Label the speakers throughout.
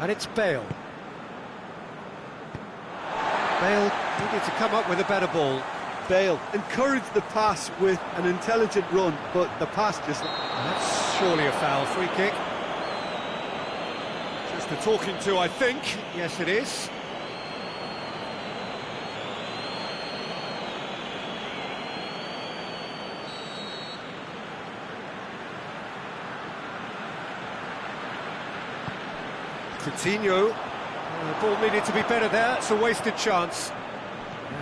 Speaker 1: And it's Bale. Bale needed to come up with a better ball.
Speaker 2: Bale encouraged the pass with an intelligent run, but the pass just...
Speaker 1: That's surely a foul. Free kick. Just a talking to, I think. Yes, it is. Coutinho. The ball needed to be better there. It's a wasted chance.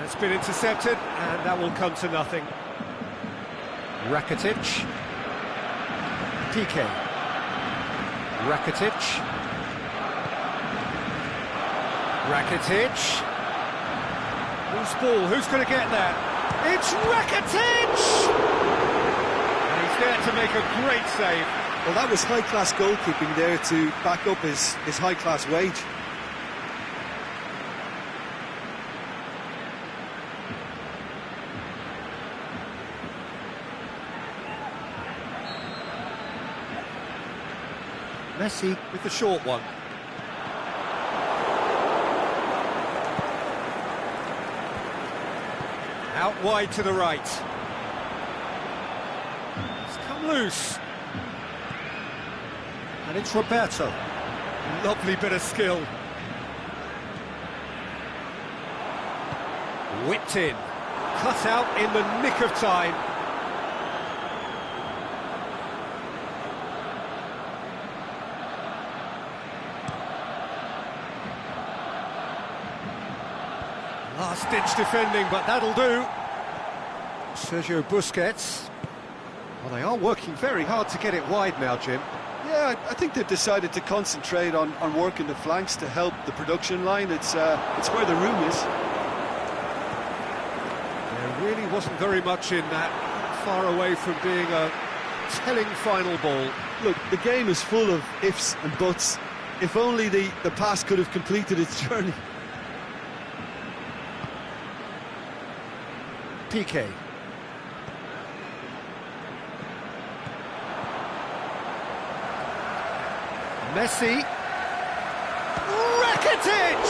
Speaker 1: It's been intercepted, and that will come to nothing. Rakitic. PK. Rakitic. Rakitic. Who's ball? Who's going to get there? It's Rakitic! And he's there to make a great save.
Speaker 2: Well, that was high-class goalkeeping there to back up his high-class wage.
Speaker 1: Messi with the short one. Out wide to the right. It's come loose. And it's Roberto. Lovely bit of skill. Whipped in. Cut out in the nick of time. Last-ditch defending, but that'll do. Sergio Busquets. Well, they are working very hard to get it wide now, Jim.
Speaker 2: Yeah, I think they've decided to concentrate on working the flanks to help the production line. It's where the room is.
Speaker 1: There really wasn't very much in that, far away from being a telling final ball.
Speaker 2: Look, the game is full of ifs and buts. If only the pass could have completed its journey.
Speaker 1: PK. Messi. Rakitic!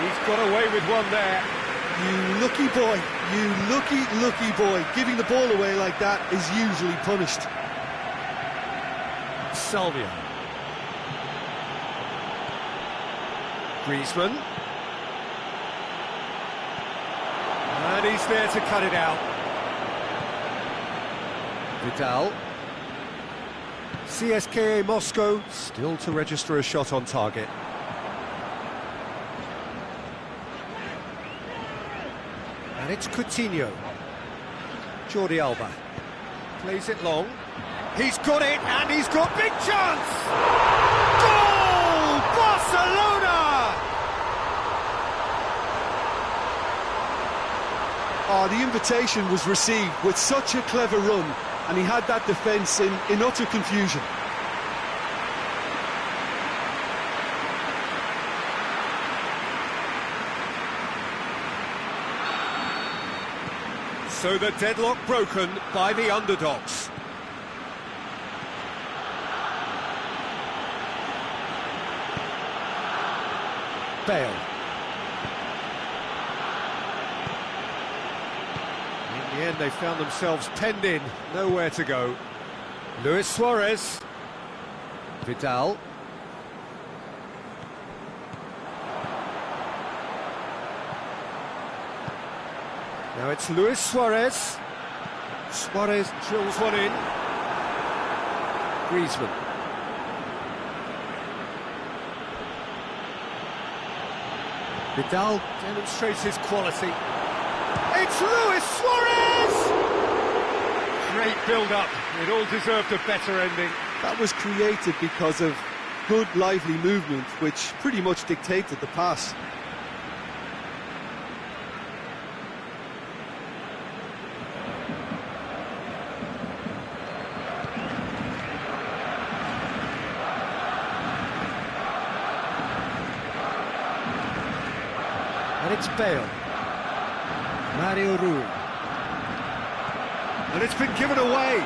Speaker 1: He's got away with one there.
Speaker 2: You lucky boy, you lucky boy. Giving the ball away like that is usually punished.
Speaker 1: Salvia. Griezmann. And he's there to cut it out. Vidal. CSKA Moscow still to register a shot on target. And it's Coutinho. Jordi Alba plays it long. He's got it, and he's got big chance! Goal! Barcelona!
Speaker 2: Oh, the invitation was received with such a clever run, and he had that defence in utter confusion.
Speaker 1: So the deadlock broken by the underdogs. Bale. In the end, they found themselves penned in, nowhere to go. Luis Suarez. Vidal. Now it's Luis Suarez. Suarez drills one in. Griezmann. Vidal demonstrates his quality. It's Luis Suarez! Great build-up. It all deserved a better ending.
Speaker 2: That was created because of good, lively movement, which pretty much dictated the pass.
Speaker 1: And it's Bale. Mario Rui. And it's been given away.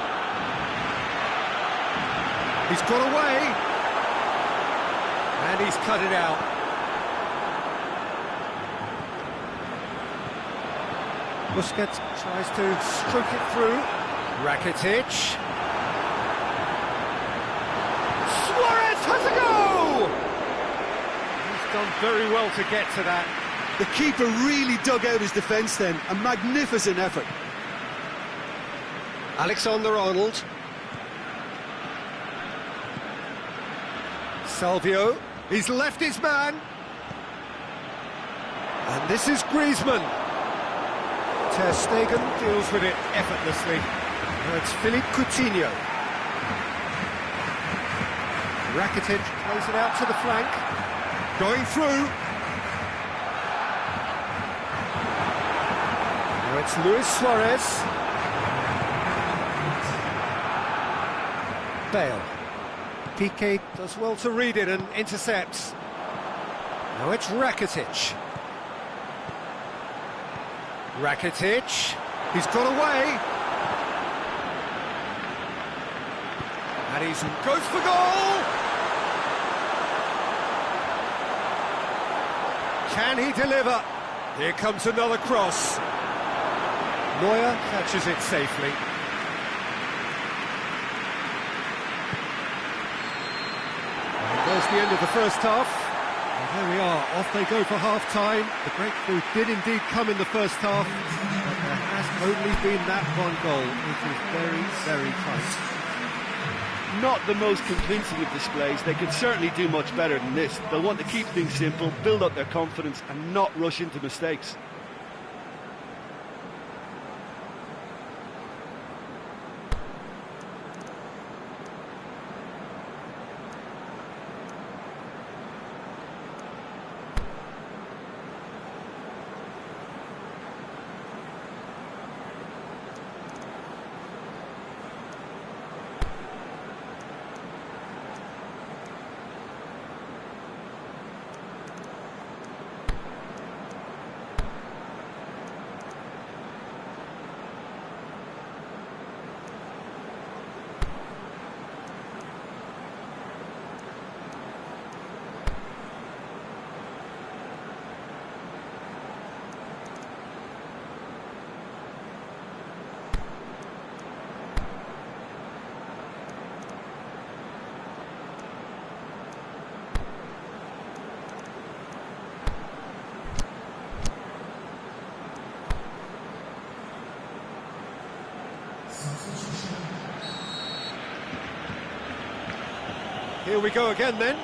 Speaker 1: He's got away. And he's cut it out. Busquets tries to stroke it through. Rakitic. Suarez has a go! He's done very well to get to that.
Speaker 2: The keeper really dug out his defence then. A magnificent effort.
Speaker 1: Alexander-Arnold. Salvio. He's left his man. And this is Griezmann. Ter Stegen deals with it effortlessly. Now it's Philippe Coutinho. Rakitic plays it out to the flank. Going through. Now it's Luis Suarez. Bale. Piqué does well to read it and intercepts. Now it's Rakitic. Rakitic. He's got away. And he goes for goal! Can he deliver? Here comes another cross. Neuer catches it safely. And there's the end of the first half. And there we are, off they go for half-time. The breakthrough did indeed come in the first half, but there has only been that one goal. It is very, very tight.
Speaker 2: Not the most convincing of displays. They could certainly do much better than this. They'll want to keep things simple, build up their confidence and not rush into mistakes.
Speaker 1: Here we go again then.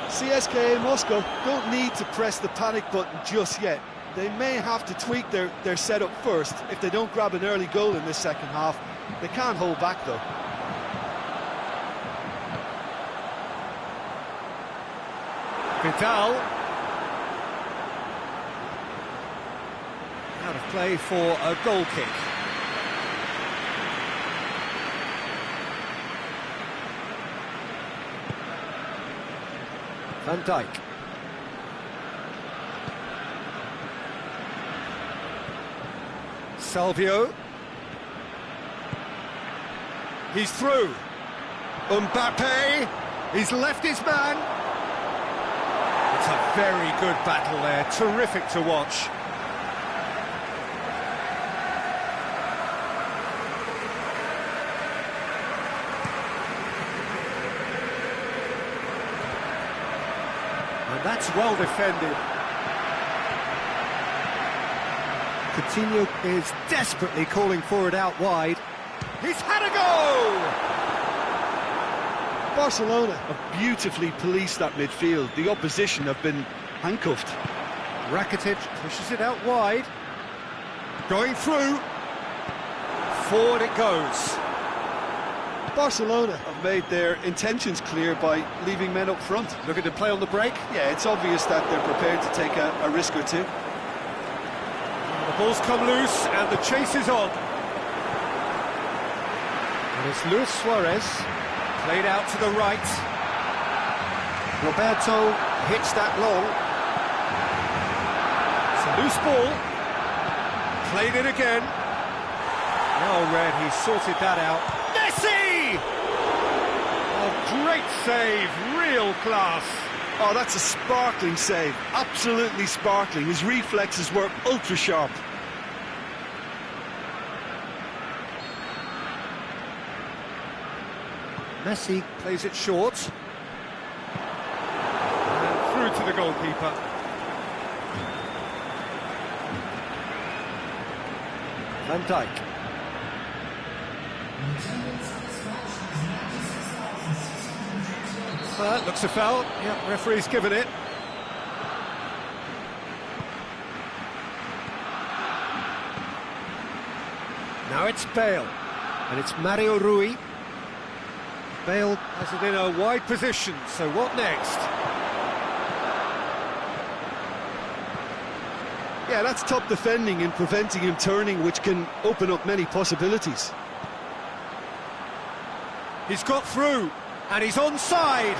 Speaker 2: CSKA Moscow don't need to press the panic button just yet. They may have to tweak their setup first if they don't grab an early goal in this second half. They can't hold back though.
Speaker 1: Vidal. Out of play for a goal kick. Van Dijk. Salvio. He's through. Mbappe. He's left his man. It's a very good battle there. Terrific to watch. And that's well defended. Coutinho is desperately calling for it out wide. He's had a go!
Speaker 2: Barcelona have beautifully policed that midfield. The opposition have been handcuffed.
Speaker 1: Rakitic pushes it out wide. Going through. Forward it goes.
Speaker 2: Barcelona have made their intentions clear by leaving men up front.
Speaker 1: Looking to play on the break.
Speaker 2: Yeah, it's obvious that they're prepared to take a risk or two.
Speaker 1: The ball's come loose and the chase is on. And it's Luis Suarez, played out to the right. Roberto hits that long. It's a loose ball. Played it again. Well read, he sorted that out. Messi! Oh, great save, real class.
Speaker 2: Oh, that's a sparkling save, absolutely sparkling. His reflexes were ultra sharp.
Speaker 1: Messi plays it short. And through to the goalkeeper. Van Dijk. Looks a foul. Yep, referee's given it. Now it's Bale, and it's Mario Rui. Bale has it in a wide position, so what next?
Speaker 2: Yeah, that's top defending and preventing him turning, which can open up many possibilities.
Speaker 1: He's got through, and he's onside.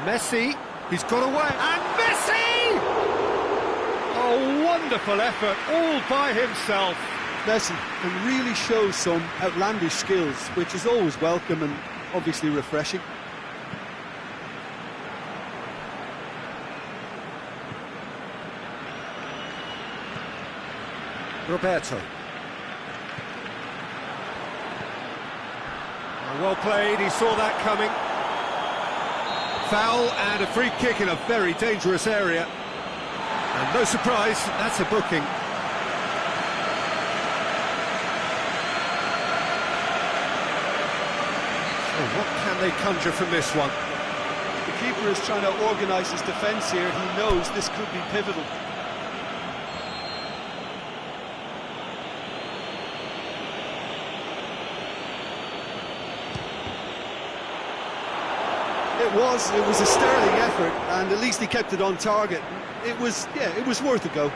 Speaker 1: Messi, he's got away, and Messi! Oh, wonderful effort, all by himself.
Speaker 2: Messi can really show some outlandish skills, which is always welcome and obviously refreshing.
Speaker 1: Roberto. Well played, he saw that coming. Foul and a free kick in a very dangerous area. And no surprise, that's a booking. So what can they conjure from this one?
Speaker 2: The keeper is trying to organise his defence here. He knows this could be pivotal. It was a sterling effort, and at least he kept it on target. It was worth a go.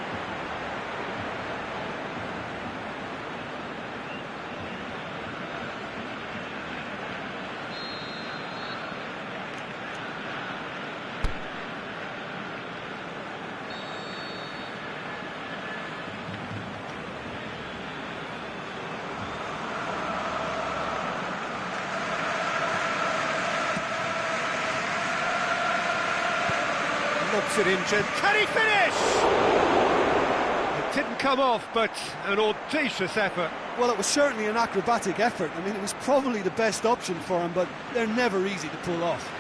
Speaker 1: Knocks it in, can he finish? It didn't come off, but an audacious effort.
Speaker 2: Well, it was certainly an acrobatic effort. I mean, it was probably the best option for him, but they're never easy to pull off.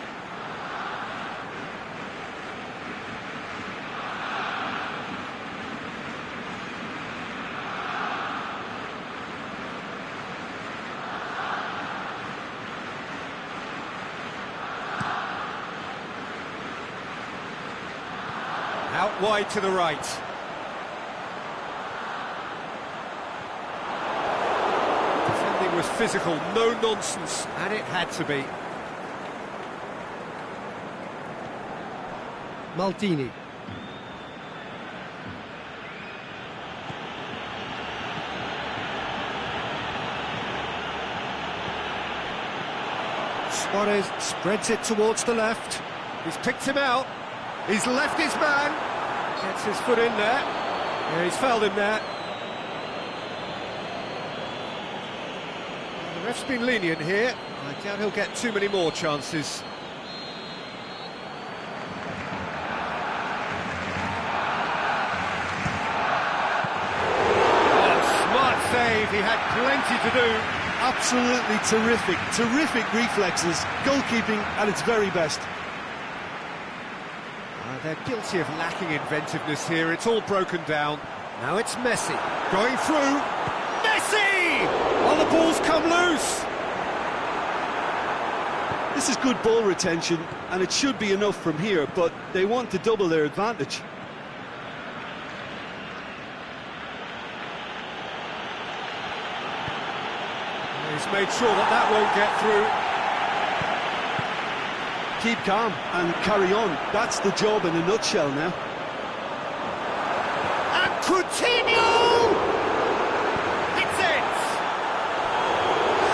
Speaker 1: Out wide to the right. Defending was physical, no nonsense, and it had to be. Maldini. Suarez spreads it towards the left. He's picked him out. He's left his man. Gets his foot in there. Yeah, he's fouled him there. The ref's been lenient here. I doubt he'll get too many more chances. Oh, smart save. He had plenty to do.
Speaker 2: Absolutely terrific reflexes. Goalkeeping at its very best.
Speaker 1: They're guilty of lacking inventiveness here. It's all broken down. Now it's Messi going through. Messi! Oh, the ball's come loose.
Speaker 2: This is good ball retention, and it should be enough from here, but they want to double their advantage.
Speaker 1: He's made sure that won't get through.
Speaker 2: Keep calm and carry on. That's the job in a nutshell now.
Speaker 1: And Coutinho! Hits it!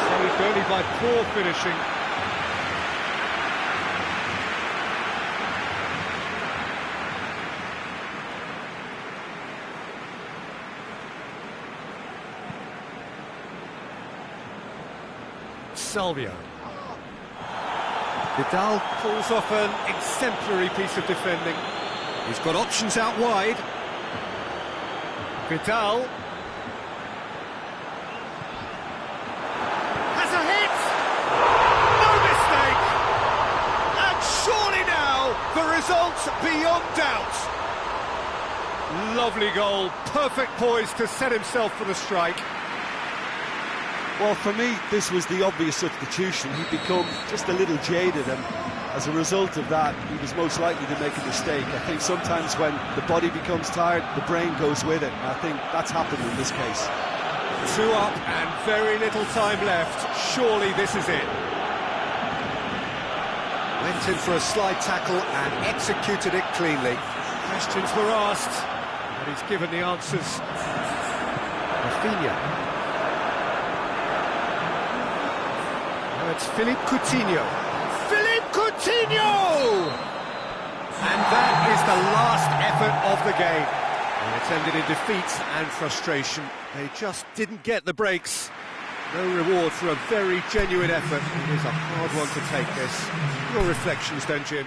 Speaker 1: Saved only by poor finishing. Salvio. Vidal pulls off an exemplary piece of defending. He's got options out wide. Vidal has a hit! No mistake! And surely now, the result's beyond doubt. Lovely goal, perfect poise to set himself for the strike.
Speaker 2: Well, for me, this was the obvious substitution. He'd become just a little jaded, and as a result of that, he was most likely to make a mistake. I think sometimes when the body becomes tired, the brain goes with it. And I think that's happened in this case.
Speaker 1: 2 up and very little time left. Surely this is it. Went in for a slide tackle and executed it cleanly. Questions were asked, and he's given the answers. Rafinha. Now it's Philippe Coutinho. Philippe Coutinho! And that is the last effort of the game. And it's ended in defeat and frustration. They just didn't get the breaks. No reward for a very genuine effort. It is a hard one to take this. Your reflections then, Jim?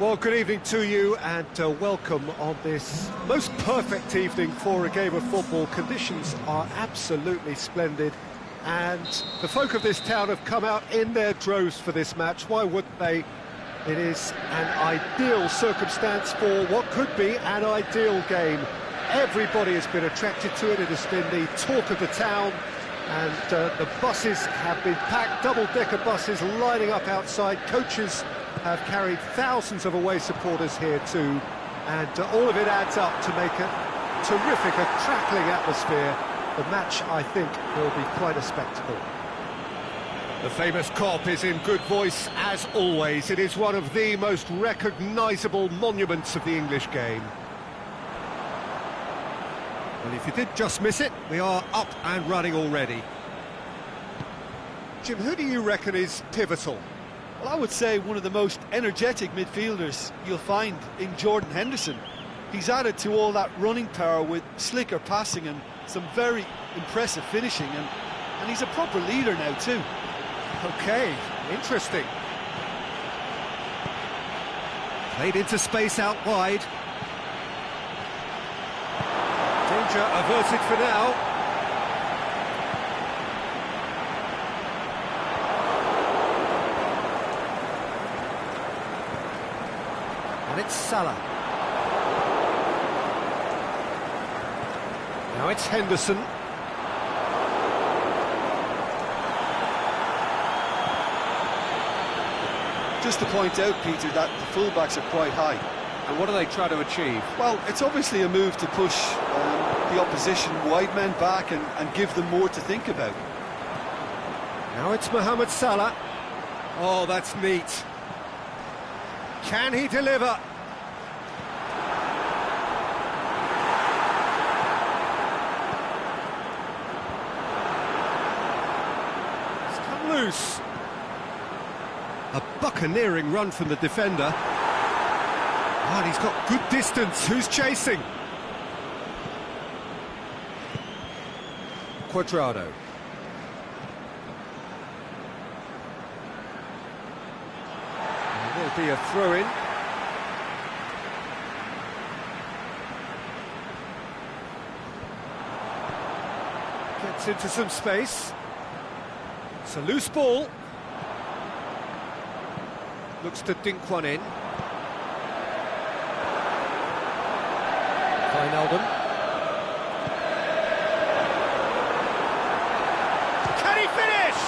Speaker 1: Well, good evening to you and welcome on this most perfect evening for a game of football. Conditions are absolutely splendid and the folk of this town have come out in their droves for this match. Why wouldn't they? It is an ideal circumstance for what could be an ideal game. Everybody has been attracted to it. It has been the talk of the town and the buses have been packed, double-decker buses lining up outside. Coaches have carried thousands of away supporters here too, and all of it adds up to make a terrific, a crackling atmosphere. The match, I think, will be quite a spectacle. The famous Kop is in good voice as always. It is one of the most recognisable monuments of the English game. Well, if you did just miss it, we are up and running already. Jim, who do you reckon is pivotal?
Speaker 2: Well, I would say one of the most energetic midfielders you'll find in Jordan Henderson. He's added to all that running power with slicker passing and some very impressive finishing, and he's a proper leader now too.
Speaker 1: Okay, interesting. Played into space out wide. Danger averted for now. And it's Salah. Now it's Henderson.
Speaker 2: Just to point out, Peter, that the fullbacks are quite high.
Speaker 1: And what do they try to achieve?
Speaker 2: Well, it's obviously a move to push the opposition wide men back and give them more to think about.
Speaker 1: Now it's Mohamed Salah. Oh, that's neat. Can he deliver? It's come loose. A buccaneering run from the defender. And he's got good distance. Who's chasing? Cuadrado. Will be a throw-in. Gets into some space. It's a loose ball. Looks to dink one in. Wijnaldum. Can he finish?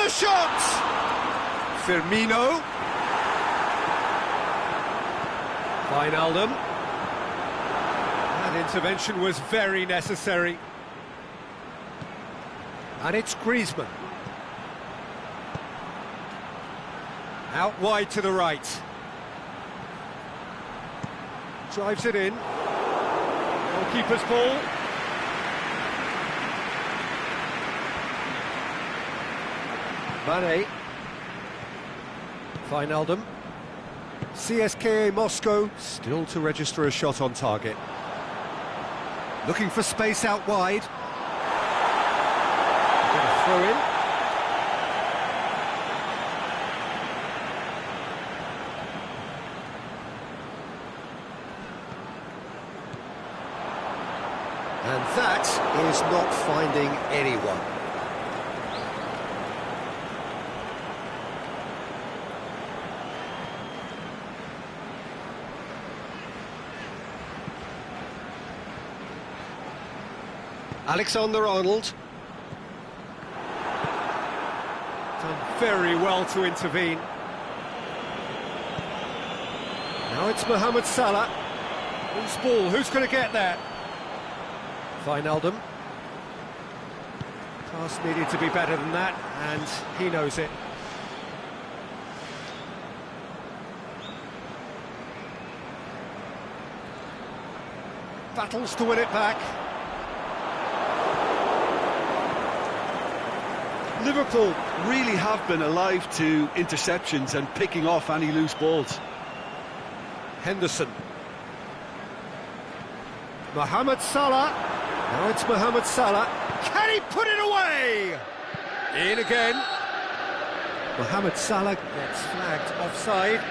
Speaker 1: Shot! Firmino. Wijnaldum. That intervention was very necessary. And it's Griezmann. Out wide to the right. Drives it in. Goalkeeper's ball. Mane. Wijnaldum. CSKA Moscow still to register a shot on target. Looking for space out wide. Gonna throw in. And that is not finding anyone. Alexander-Arnold. Done very well to intervene. Now it's Mohamed Salah. Loose ball, who's going to get that? Wijnaldum. Pass needed to be better than that, and he knows it. Battles to win it back.
Speaker 2: Liverpool really have been alive to interceptions and picking off any loose balls.
Speaker 1: Henderson. Mohamed Salah. Now it's Mohamed Salah. Can he put it away? In again. Mohamed Salah gets flagged offside.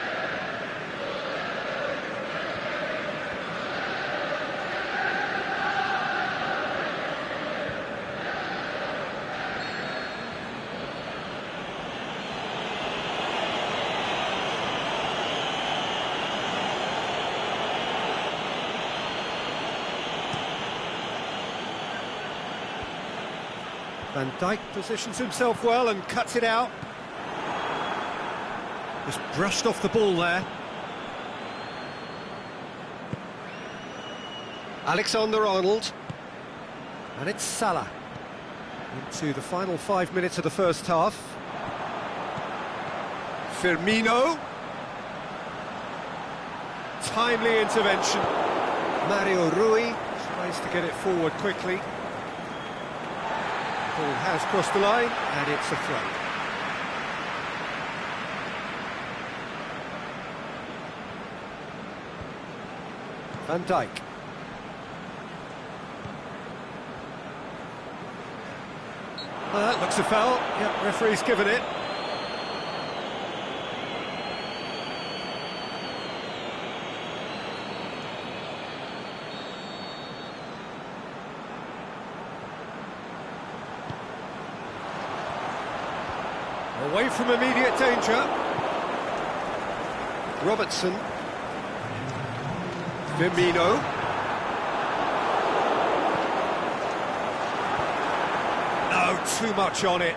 Speaker 1: Van Dijk positions himself well and cuts it out. Just brushed off the ball there. Alexander-Arnold. And it's Salah. Into the final 5 minutes of the first half. Firmino. Timely intervention. Mario Rui tries to get it forward quickly. Ball has crossed the line, and it's a throw. Van Dijk. Well, that looks a foul. Yep, referee's given it. Away from immediate danger. Robertson. Firmino. No, too much on it.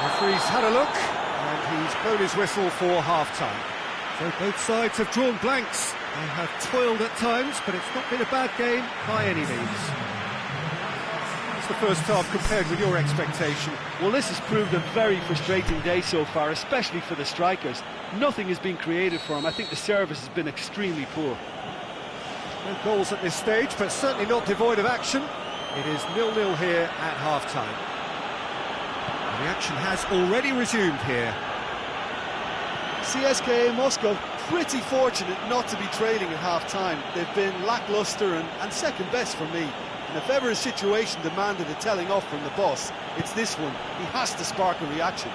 Speaker 1: Referee's had a look, and he's blown his whistle for half-time. So both sides have drawn blanks. They have toiled at times, but it's not been a bad game by any means. The first half compared with your expectation?
Speaker 2: Well, this has proved a very frustrating day so far, especially for the strikers. Nothing has been created for them. I think the service has been extremely poor.
Speaker 1: No goals at this stage, but certainly not devoid of action. It is 0-0 here at half-time. The action has already resumed here.
Speaker 2: CSKA Moscow pretty fortunate not to be trailing at half-time. They've been lacklustre and second best for me. And if ever a situation demanded a telling off from the boss, it's this one. He has to spark a reaction.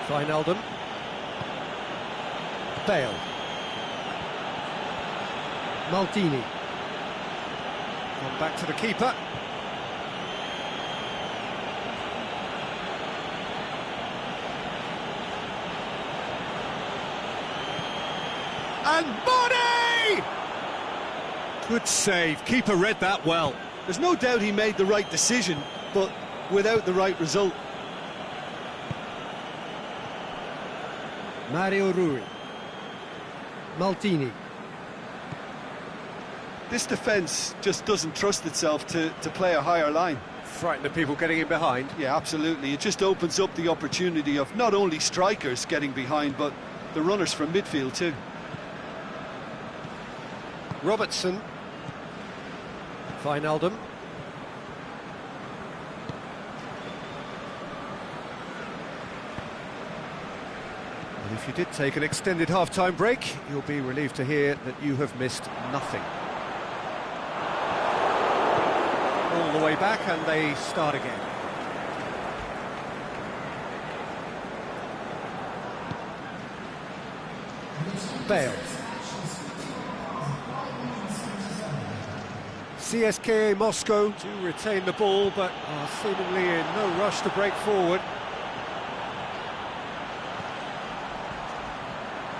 Speaker 1: Wijnaldum. Bale. Maldini. Gone back to the keeper. And Body! Good save. Keeper read that well.
Speaker 2: There's no doubt he made the right decision, but without the right result.
Speaker 1: Mario Rui. Maldini.
Speaker 2: This defence just doesn't trust itself to play a higher line.
Speaker 1: Frightened of people getting in behind.
Speaker 2: Yeah, absolutely. It just opens up the opportunity of not only strikers getting behind, but the runners from midfield too.
Speaker 1: Robertson. Wijnaldum. And if you did take an extended half-time break, you'll be relieved to hear that you have missed nothing. All the way back, and they start again. Bale. CSKA Moscow do retain the ball, but are seemingly in no rush to break forward.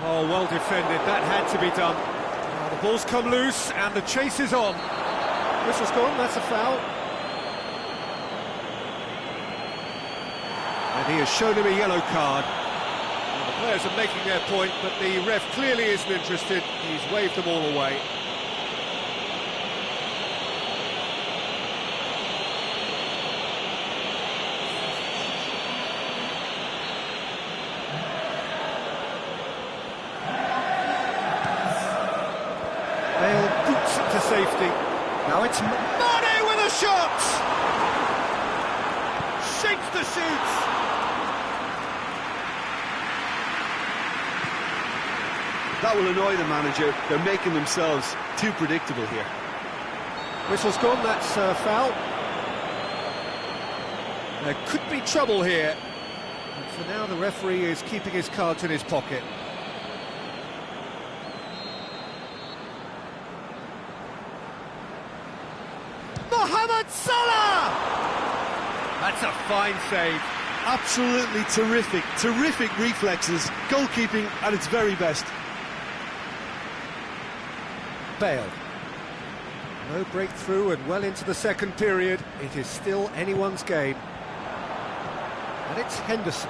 Speaker 1: Oh, well defended, that had to be done. Now the ball's come loose and the chase is on. Whistle's gone, that's a foul. And he has shown him a yellow card. Well, the players are making their point, but the ref clearly isn't interested. He's waved them all away. safety. Now it's Mane with a shot! Shakes the shoots!
Speaker 2: That will annoy the manager. They're making themselves too predictable here.
Speaker 1: Whistle's gone, that's foul. There could be trouble here. And for now, the referee is keeping his cards in his pocket. Mohamed Salah! That's a fine save.
Speaker 2: Absolutely terrific, terrific reflexes. Goalkeeping at its very best.
Speaker 1: Bale. No breakthrough and well into the second period. It is still anyone's game. And it's Henderson.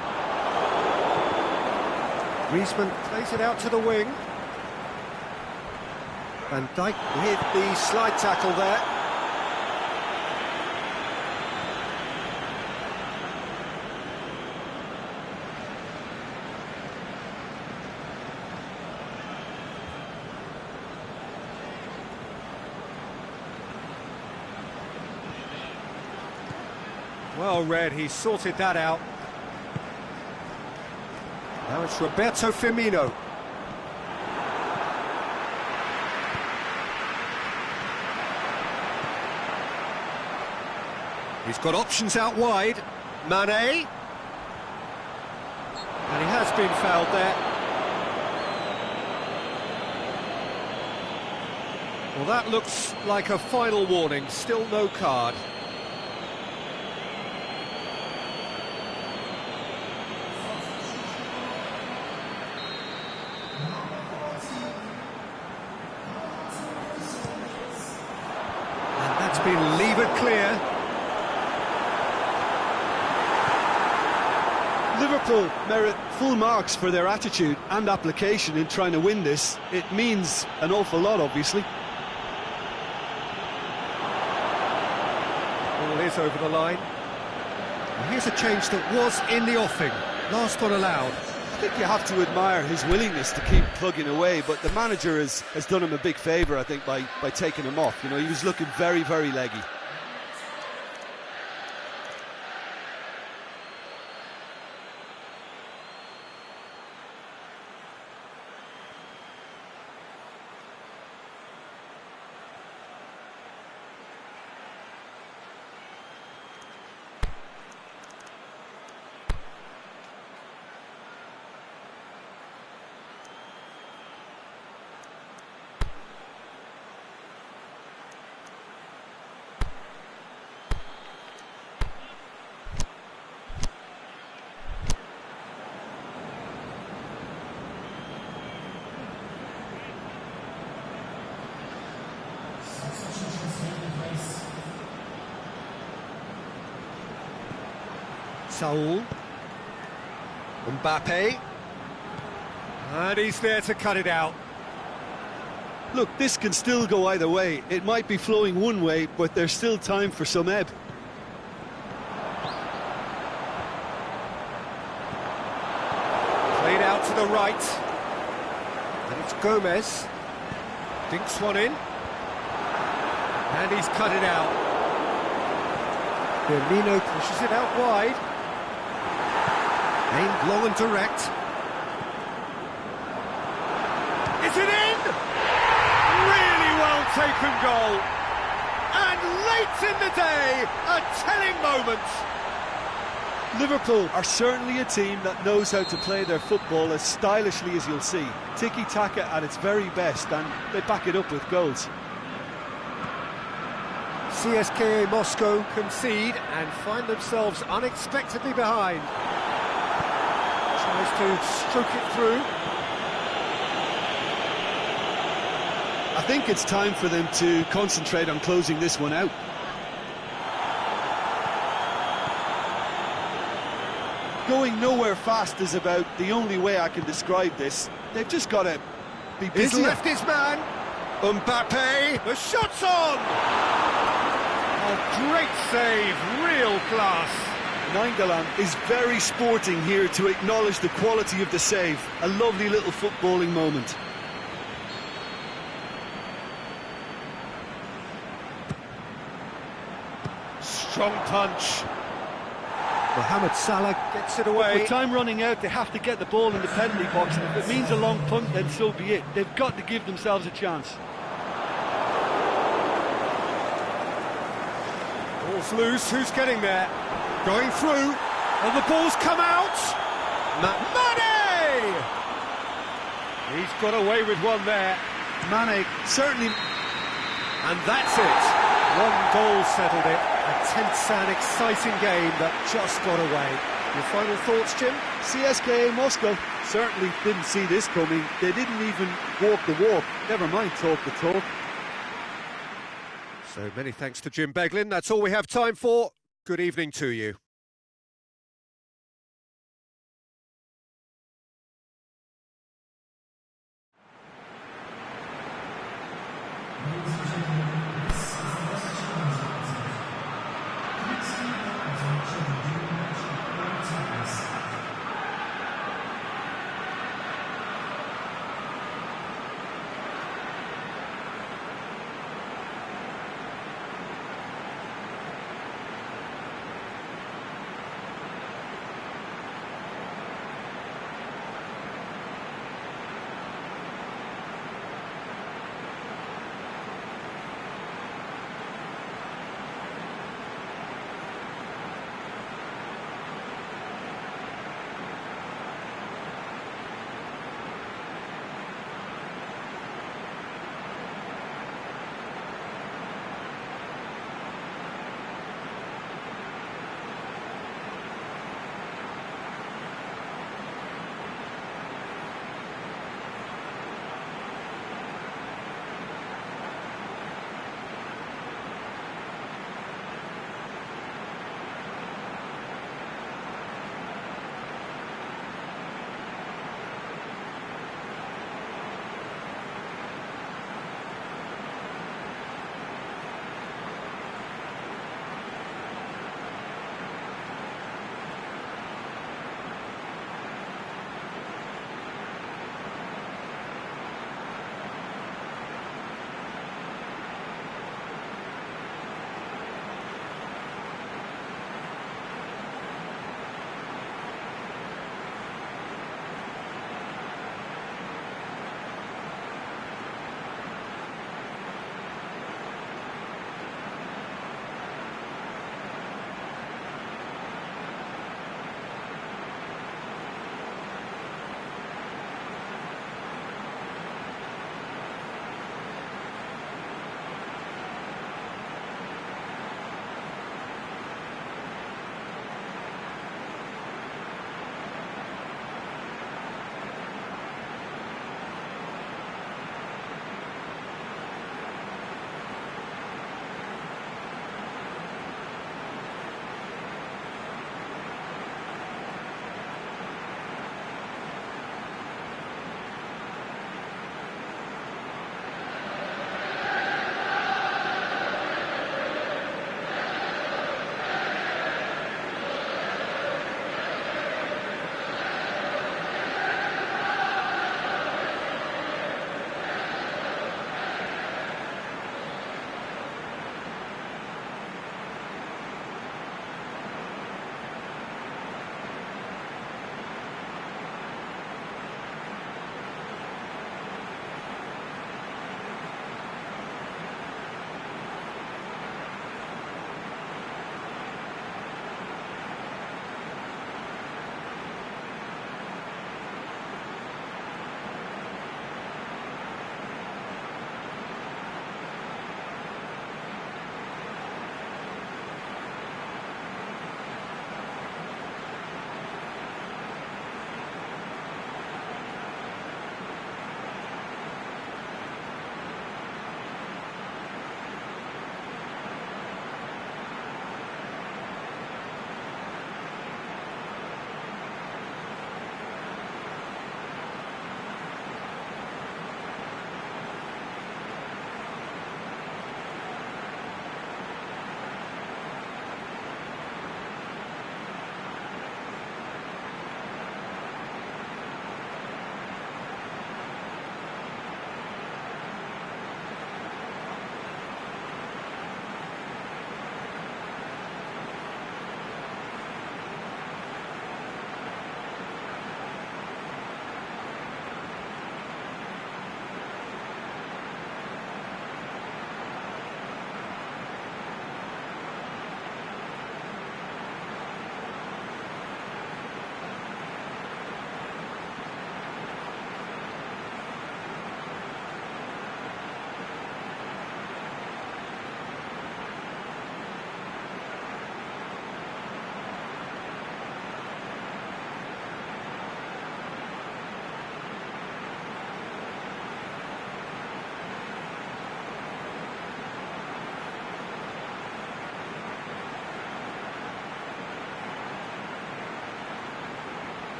Speaker 1: Griezmann plays it out to the wing. Van Dijk with the slide tackle there. Well read, he sorted that out. Now it's Roberto Firmino. He's got options out wide. Mane. And he has been fouled there. Well, that looks like a final warning. Still no card. Been levered clear.
Speaker 2: Liverpool merit full marks for their attitude and application in trying to win this. It means an awful lot, obviously.
Speaker 1: Ball is over the line. And here's a change that was in the offing. Last one allowed.
Speaker 2: I think you have to admire his willingness to keep plugging away, but the manager has done him a big favour, I think, by taking him off. You know, he was looking very, very leggy.
Speaker 1: Saul. Mbappe. And he's there to cut it out.
Speaker 2: Look, this can still go either way. It might be flowing one way, but there's still time for some ebb.
Speaker 1: Played out to the right. And it's Gomez. Dinks one in. And he's cut it out. Firmino pushes it out wide. Aimed long and direct. Is it in? Really well taken goal. And late in the day, a telling moment.
Speaker 2: Liverpool are certainly a team that knows how to play their football as stylishly as you'll see. Tiki-taka at its very best, and they back it up with goals.
Speaker 1: CSKA Moscow concede and find themselves unexpectedly behind. Tries to stroke it through.
Speaker 2: I think it's time for them to concentrate on closing this one out. Going nowhere fast is about the only way I can describe this. They've just got to be busy.
Speaker 1: He's left his man. Mbappe, the shot's on! Oh, great save, real class.
Speaker 2: Nainggolan is very sporting here to acknowledge the quality of the save. A lovely little footballing moment.
Speaker 1: Strong punch. Mohamed Salah gets it away.
Speaker 3: With time running out, they have to get the ball in the penalty box, and if it means a long punt, then so be it. They've got to give themselves a chance.
Speaker 1: Ball's loose, who's getting there? Going through, and the ball's come out! Mane! He's got away with one there.
Speaker 2: Mane certainly...
Speaker 1: And that's it. One goal settled it. A tense and exciting game that just got away. Your final thoughts, Jim?
Speaker 2: CSKA Moscow certainly didn't see this coming. They didn't even walk the walk, never mind talk the talk.
Speaker 1: So many thanks to Jim Beglin. That's all we have time for. Good evening to you.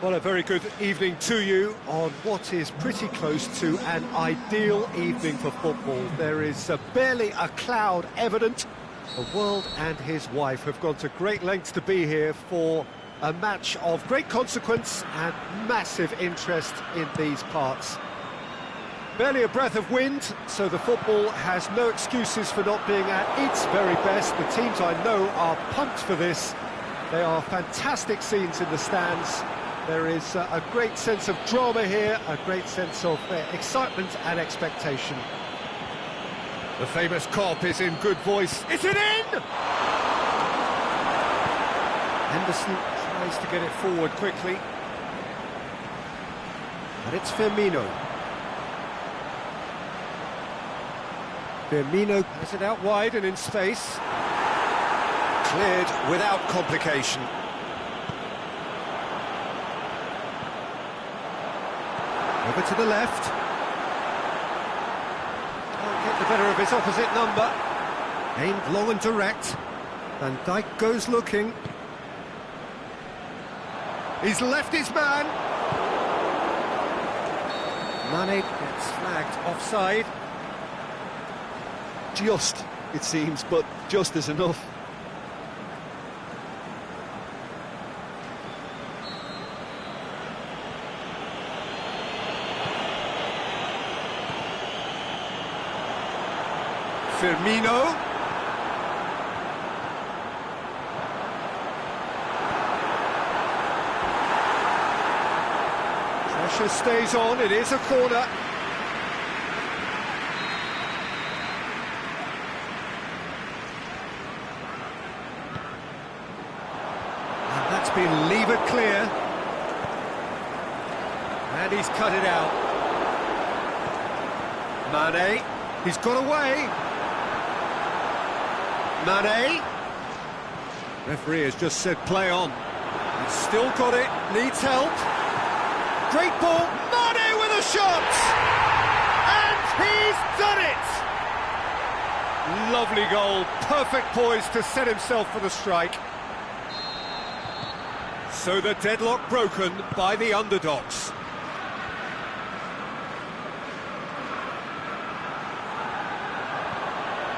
Speaker 1: Well, a very good evening to you on what is pretty close to an ideal evening for football. There is barely a cloud evident. The world and his wife have gone to great lengths to be here for a match of great consequence and massive interest in these parts. Barely a breath of wind, so the football has no excuses for not being at its very best. The teams I know are pumped for this. They are fantastic scenes in the stands. There is a great sense of drama here, a great sense of excitement and expectation. The famous Cop is in good voice. Is it in? Henderson tries to get it forward quickly. And it's Firmino. Firmino has it out wide and in space. Cleared without complication. Over to the left. Can't get the better of his opposite number. Aimed long and direct. Van Dijk goes looking. He's left his man. Mane gets flagged offside.
Speaker 2: Just, it seems, but just is enough.
Speaker 1: Firmino. Pressure stays on, it is a corner. And that's been levered clear. And he's cut it out. Mane, he's got away. Mane. Referee has just said play on. He's still got it, needs help. Great ball, Mane with a shot! And he's done it! Lovely goal, perfect poise to set himself for the strike. So the deadlock broken by the underdogs.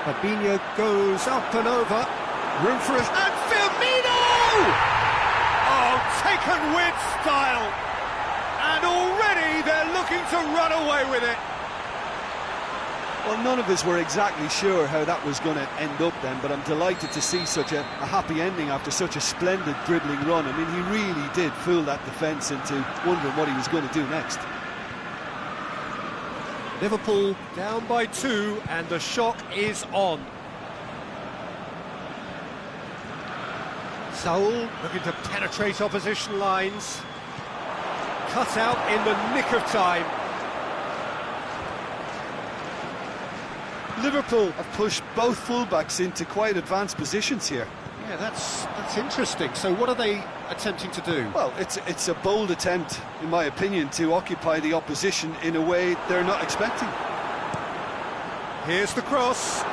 Speaker 1: Fabinho goes up and over. Room for us. And Firmino! Oh, taken with style. And already they're looking to run away with it.
Speaker 2: Well, none of us were exactly sure how that was going to end up then, but I'm delighted to see such a happy ending after such a splendid dribbling run. I mean, he really did fool that defence into wondering what he was going to do next.
Speaker 1: Liverpool down by 2 and the shock is on. Saul looking to penetrate opposition lines. Cut out in the nick of time.
Speaker 2: Liverpool have pushed both fullbacks into quite advanced positions here.
Speaker 1: Yeah, that's interesting. So what are they attempting to do?
Speaker 2: Well, it's a bold attempt, in my opinion, to occupy the opposition in a way they're not expecting.
Speaker 1: Here's the cross.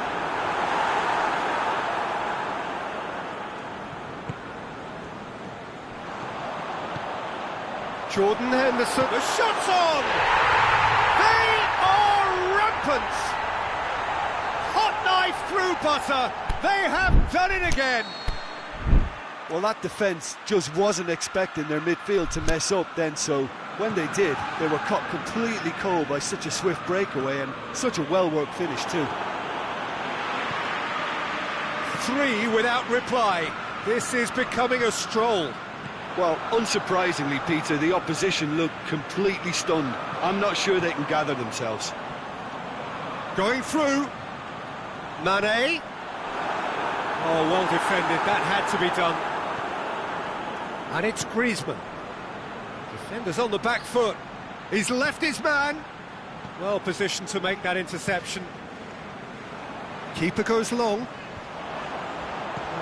Speaker 1: Jordan Henderson, the shot's on! They are rampant! Hot knife through butter, they have done it again!
Speaker 2: Well, that defence just wasn't expecting their midfield to mess up then, so when they did, they were caught completely cold by such a swift breakaway and such a well-worked finish too.
Speaker 1: 3 without reply. This is becoming a stroll.
Speaker 2: Well, unsurprisingly, Peter, the opposition looked completely stunned. I'm not sure they can gather themselves.
Speaker 1: Going through. Mane. Oh, well defended. That had to be done. And it's Griezmann. Defender's on the back foot. He's left his man. Well positioned to make that interception. Keeper goes long.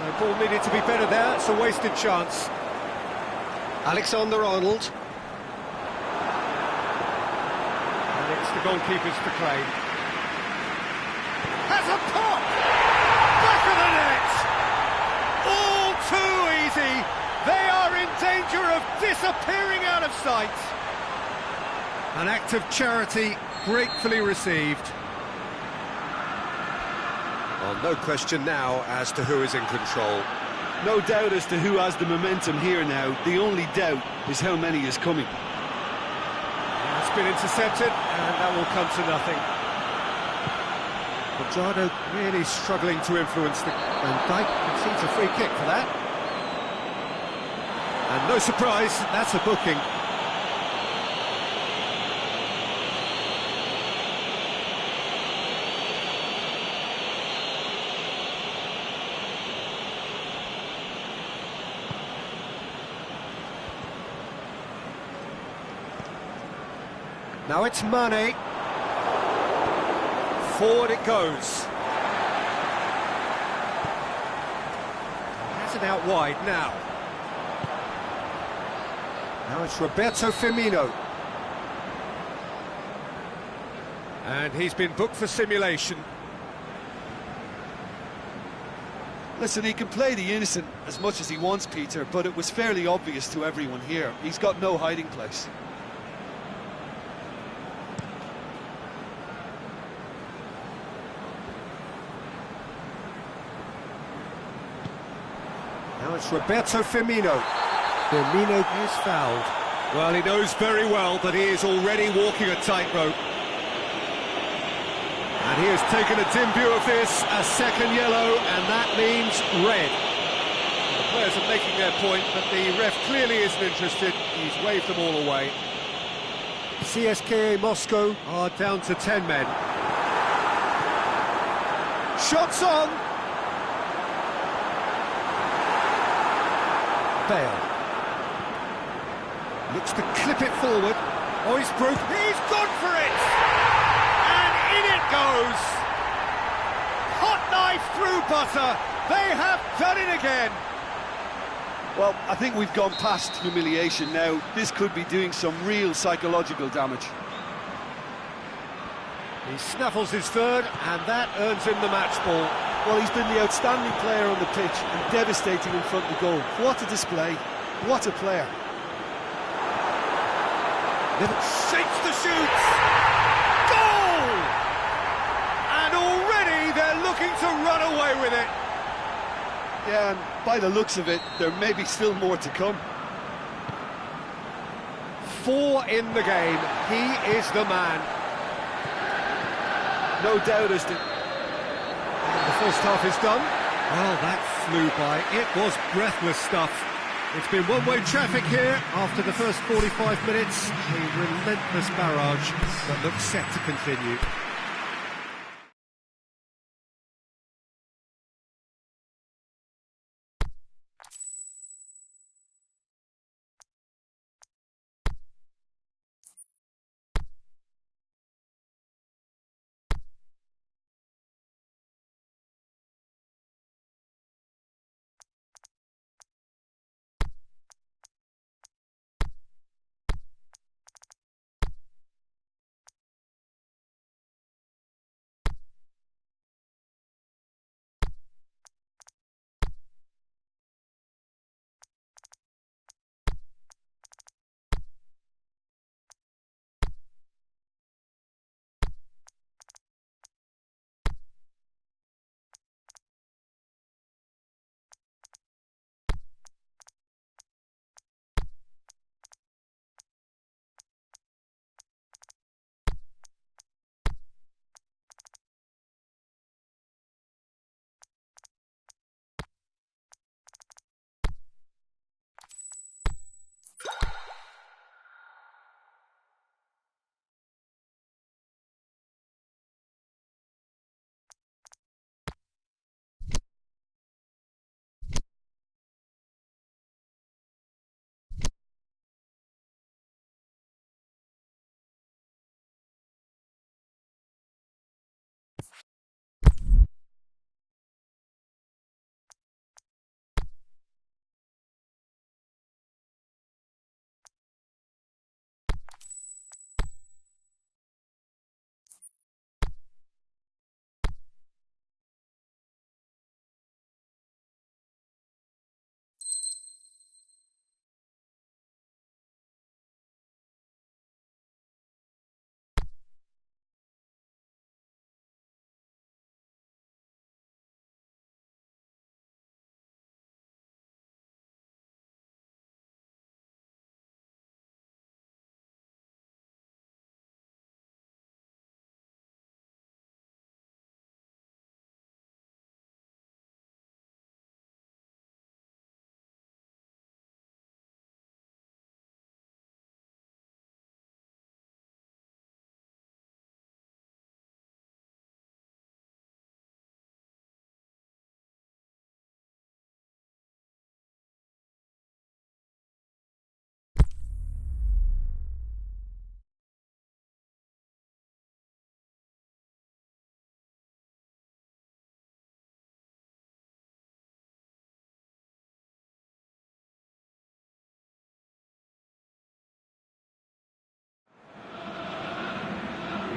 Speaker 1: The ball needed to be better there. It's a wasted chance. Alexander-Arnold. And it's the goalkeeper's to claim. Has a pop! Back of the net! All too easy! They are in danger danger of disappearing out of sight. An act of charity gratefully received. Well, no question now as to who is in control.
Speaker 2: No doubt as to who has the momentum here now. The only doubt is how many is coming.
Speaker 1: It's been intercepted, and that will come to nothing. Quadrado really struggling to influence the... And Dyke concedes a free kick for that. And no surprise, that's a booking. Now it's Mane. Forward it goes. Has it out wide now. Now it's Roberto Firmino. And he's been booked for simulation.
Speaker 2: Listen, he can play the innocent as much as he wants, Peter, but it was fairly obvious to everyone here. He's got no hiding place.
Speaker 1: Now it's Roberto Firmino. Firmino is fouled. Well, he knows very well that he is already walking a tightrope. And he has taken a dim view of this, a second yellow, and that means red. The players are making their point, but the ref clearly isn't interested. He's waved them all away. CSKA Moscow are down to 10 men. Shots on! Bale. Looks to clip it forward. Oh, he's gone for it! And in it goes! Hot knife through butter! They have done it again!
Speaker 2: Well, I think we've gone past humiliation now. This could be doing some real psychological damage.
Speaker 1: He snaffles his third, and that earns him the match ball.
Speaker 2: Well, he's been the outstanding player on the pitch and devastating in front of the goal. What a display. What a player.
Speaker 1: Shakes the shoots! Goal! And already they're looking to run away with it.
Speaker 2: Yeah, and by the looks of it, there may be still more to come.
Speaker 1: 4 in the game. He is the man.
Speaker 2: No doubt as to...
Speaker 1: The first half is done. Well, that flew by. It was breathless stuff. It's been one-way traffic here after the first 45 minutes. A relentless barrage that looks set to continue.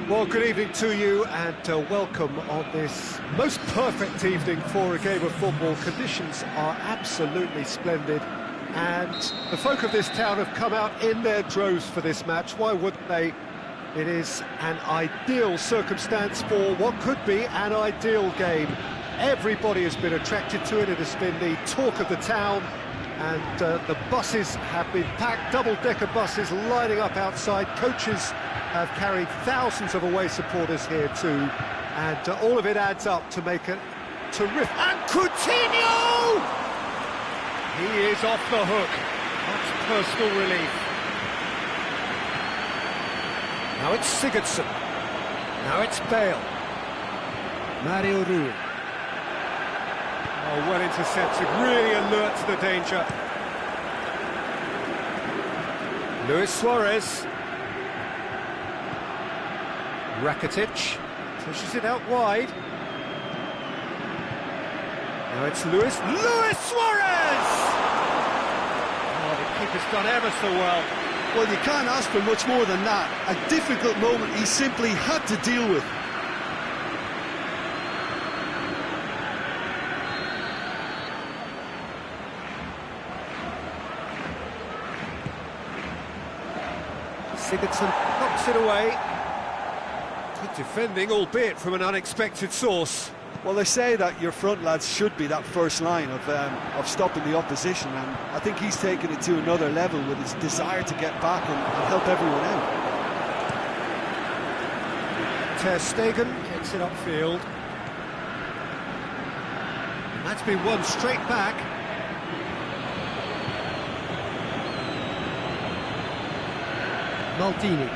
Speaker 1: Well, good evening to you and welcome on this most perfect evening for a game of football. Conditions are absolutely splendid and the folk of this town have come out in their droves for this match. Why wouldn't they? It is an ideal circumstance for what could be an ideal game. Everybody has been attracted to it. It has been the talk of the town, and the buses have been packed, double-decker buses lining up outside. Coaches have carried thousands of away supporters here too, and all of it adds up to make a terrific... And Coutinho!
Speaker 3: He is off the hook. That's personal relief.
Speaker 1: Now it's Sigurdsson. Now it's Bale. Mario Rui. Oh, well intercepted, really alert to the danger. Luis Suarez. Rakitic pushes it out wide. Now it's Luis Suarez!
Speaker 3: Oh, the keeper's done ever so well.
Speaker 2: Well, you can't ask for much more than that. A difficult moment he simply had to deal with.
Speaker 1: Sigurdsson knocks it away. Good defending, albeit from an unexpected source.
Speaker 2: Well, they say that your front lads should be that first line of stopping the opposition, and I think he's taken it to another level with his desire to get back and help everyone out.
Speaker 1: Ter Stegen gets it upfield. That's been won straight back. Maldini.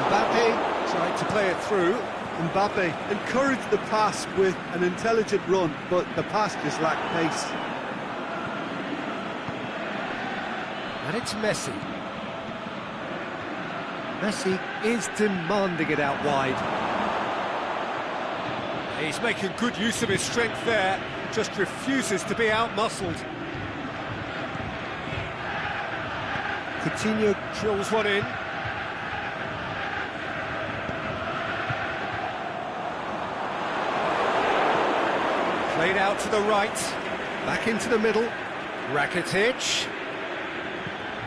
Speaker 1: Mbappe tried to play it through.
Speaker 2: Mbappe encouraged the pass with an intelligent run, but the pass just lacked pace.
Speaker 1: And it's Messi. Messi is demanding it out wide. He's making good use of his strength there, just refuses to be out-muscled. Coutinho drills one in. Played out to the right, back into the middle. Rakitic.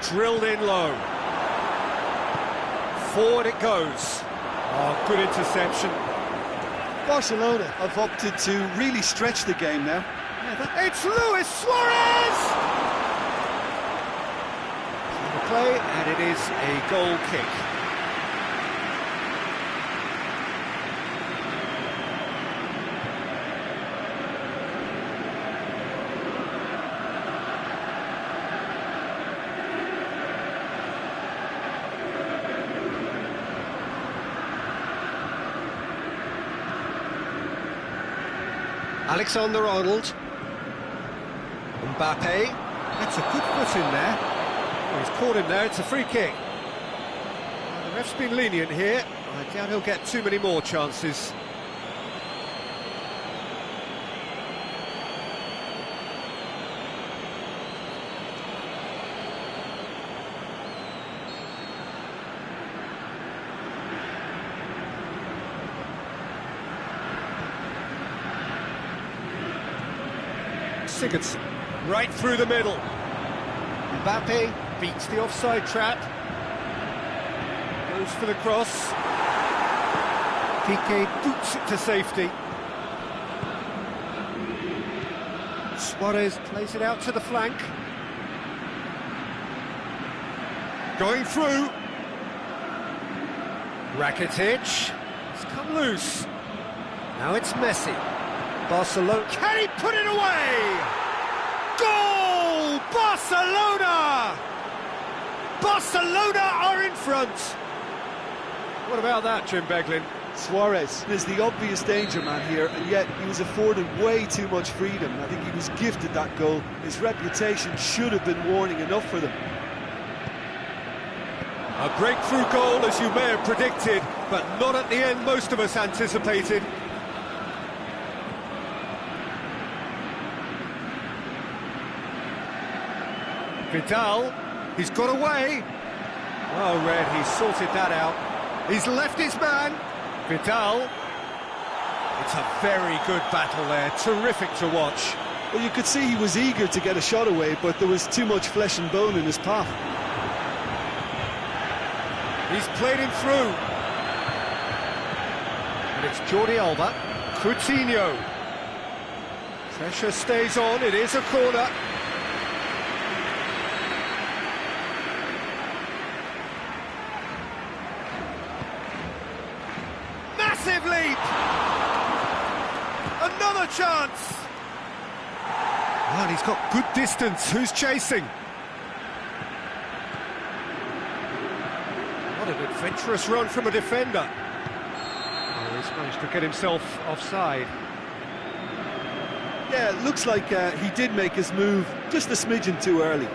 Speaker 1: Drilled in low. Forward it goes. Oh, good interception.
Speaker 2: Barcelona have opted to really stretch the game now.
Speaker 1: It's Luis Suarez! The play, and it is a goal kick. Alexander-Arnold. Mbappe. That's a good foot in there. Oh, he's caught him there, it's a free kick. Well, the ref's been lenient here. I doubt he'll get too many more chances. Sigurdsson, right through the middle. Mbappe beats the offside trap. Goes for the cross. Piqué boots it to safety. Suarez plays it out to the flank. Going through. Rakitic. It's come loose. Now it's Messi. Barcelona, can he put it away? Goal! Barcelona! Barcelona are in front. What about that, Jim Beglin?
Speaker 2: Suarez is the obvious danger man here, and yet he was afforded way too much freedom. I think he was gifted that goal. His reputation should have been warning enough for them.
Speaker 1: A breakthrough goal, as you may have predicted, but not at the end most of us anticipated. Vidal, he's got away. Oh, Red, he's sorted that out. He's left his man. Vidal. It's a very good battle there, terrific to watch.
Speaker 2: Well, you could see he was eager to get a shot away, but there was too much flesh and bone in his path.
Speaker 1: He's played him through. And it's Jordi Alba. Coutinho. Pressure stays on, it is a corner. Massive leap! Another chance! Oh, and he's got good distance. Who's chasing? What an adventurous run from a defender. Oh, he's managed to get himself offside.
Speaker 2: Yeah, it looks like he did make his move just a smidgen too early.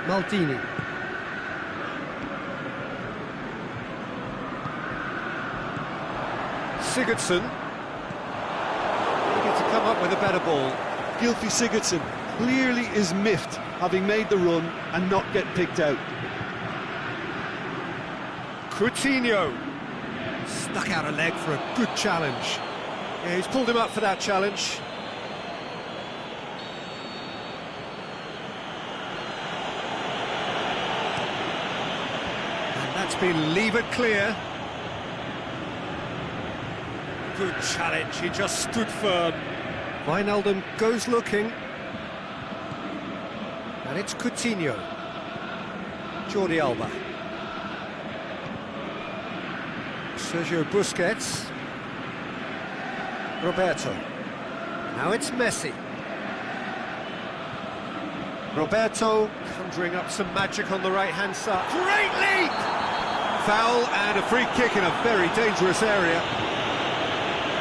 Speaker 1: Maldini. Sigurdsson. Needed to come up with a better ball.
Speaker 2: Gylfi Sigurdsson clearly is miffed having made the run and not get picked out.
Speaker 1: Coutinho. Stuck out a leg for a good challenge. Yeah, he's pulled him up for that challenge. That's been levered clear. Good challenge, he just stood firm. Wijnaldum goes looking. And it's Coutinho. Jordi Alba. Sergio Busquets. Roberto. Now it's Messi. Roberto conjuring up some magic on the right-hand side. Great leap! Foul and a free kick in a very dangerous area.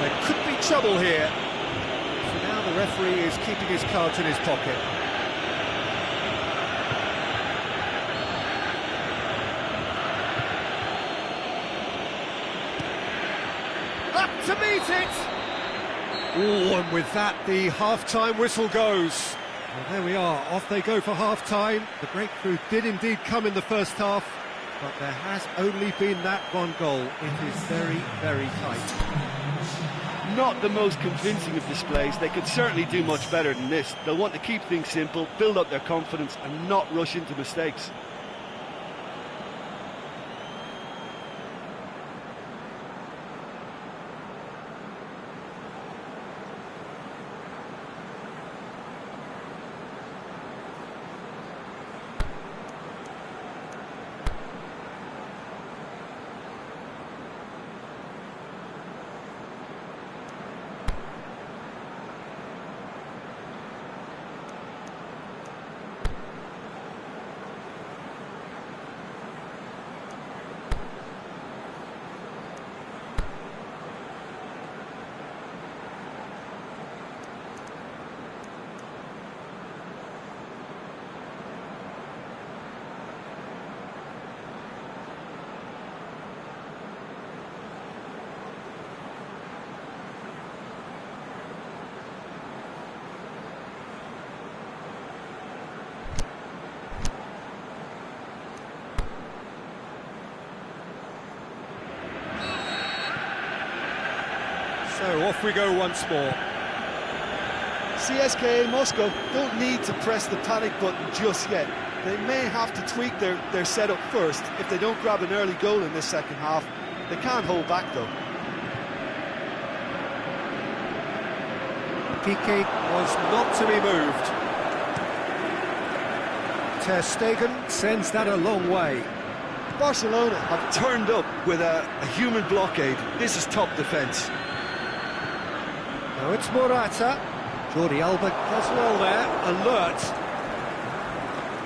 Speaker 1: There could be trouble here. So now the referee is keeping his cards in his pocket. Up to meet it! Oh, and with that, the half-time whistle goes. Well, there we are, off they go for half-time. The breakthrough did indeed come in the first half, but there has only been that one goal. It is very, very tight.
Speaker 3: Not the most convincing of displays. They could certainly do much better than this. They'll want to keep things simple, build up their confidence and not rush into mistakes.
Speaker 1: So off we go once more.
Speaker 2: CSKA Moscow don't need to press the panic button just yet. They may have to tweak their setup first if they don't grab an early goal in this second half. They can't hold back though.
Speaker 1: Piqué was not to be moved. Ter Stegen sends that a long way.
Speaker 2: Barcelona have turned up with a human blockade. This is top defence.
Speaker 1: Now it's Morata. Jordi Alba does well there, alert.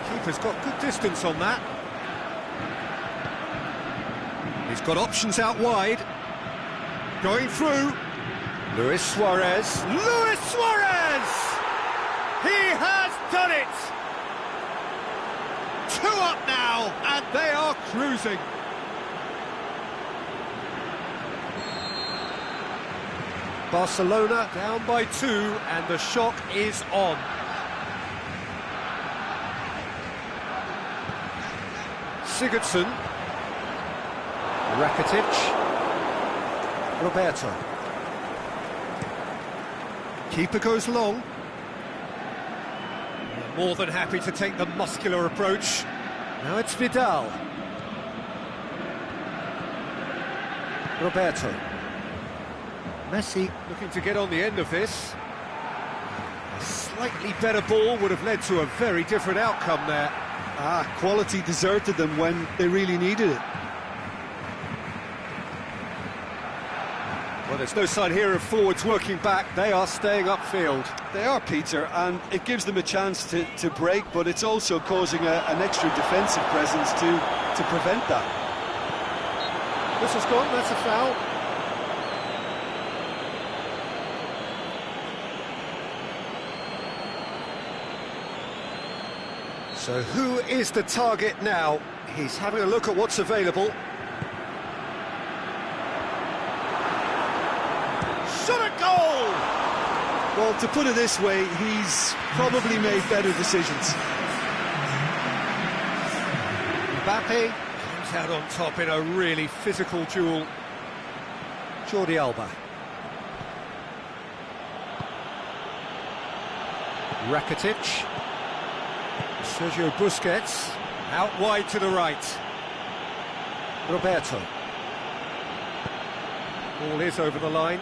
Speaker 1: Keeper's got good distance on that. He's got options out wide. Going through. Luis Suarez. Luis Suarez! He has done it! 2 up now, and they are cruising. Barcelona down by 2, and the shock is on. Sigurdsson. Rakitic. Roberto. Keeper goes long. More than happy to take the muscular approach. Now it's Vidal. Roberto. Messi looking to get on the end of this. A slightly better ball would have led to a very different outcome there.
Speaker 2: Quality deserted them when they really needed it.
Speaker 1: Well, there's no sign here of forwards working back. They are staying upfield.
Speaker 2: They are, Peter, and it gives them a chance to break, but it's also causing an extra defensive presence to prevent that.
Speaker 1: Whistle's gone, that's a foul. So who is the target now? He's having a look at what's available. Shot a goal!
Speaker 2: Well, to put it this way, he's probably made better decisions.
Speaker 1: Mbappe comes out on top in a really physical duel. Jordi Alba. Rakitic. Sergio Busquets, out wide to the right. Roberto. Ball is over the line.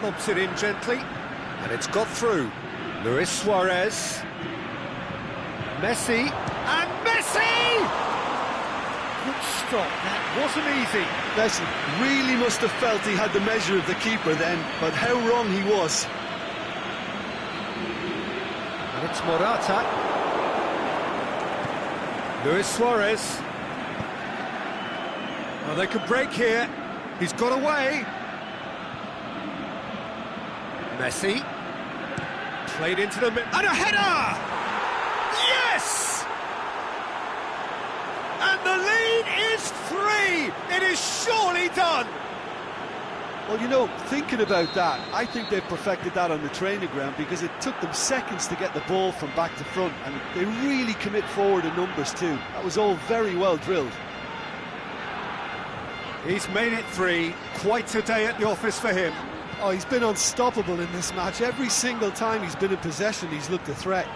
Speaker 1: Lobs it in gently, and it's got through. Luis Suarez. Messi, and Messi! Good stop, that wasn't easy.
Speaker 2: Messi really must have felt he had the measure of the keeper then, but how wrong he was.
Speaker 1: And it's Morata. Luis Suarez. Well, they could break here. He's got away. Messi. Played into the middle, and a header! Yes! And the lead is 3! It is surely done!
Speaker 2: Well, you know, thinking about that, I think they've perfected that on the training ground because it took them seconds to get the ball from back to front, and they really commit forward in numbers too. That was all very well drilled.
Speaker 1: He's made it 3. Quite a day at the office for him.
Speaker 2: Oh, he's been unstoppable in this match. Every single time he's been in possession, he's looked a threat.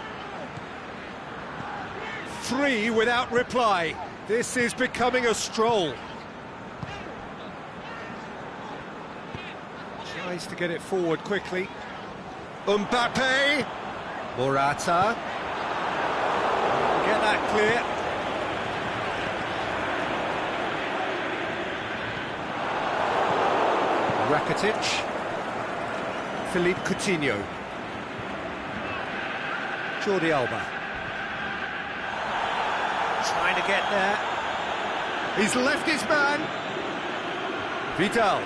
Speaker 1: 3 without reply. This is becoming a stroll. Tries to get it forward quickly. Mbappe. Morata. Get that clear. Rakitic. Philippe Coutinho. Jordi Alba. Trying to get there. He's left his man. Vidal.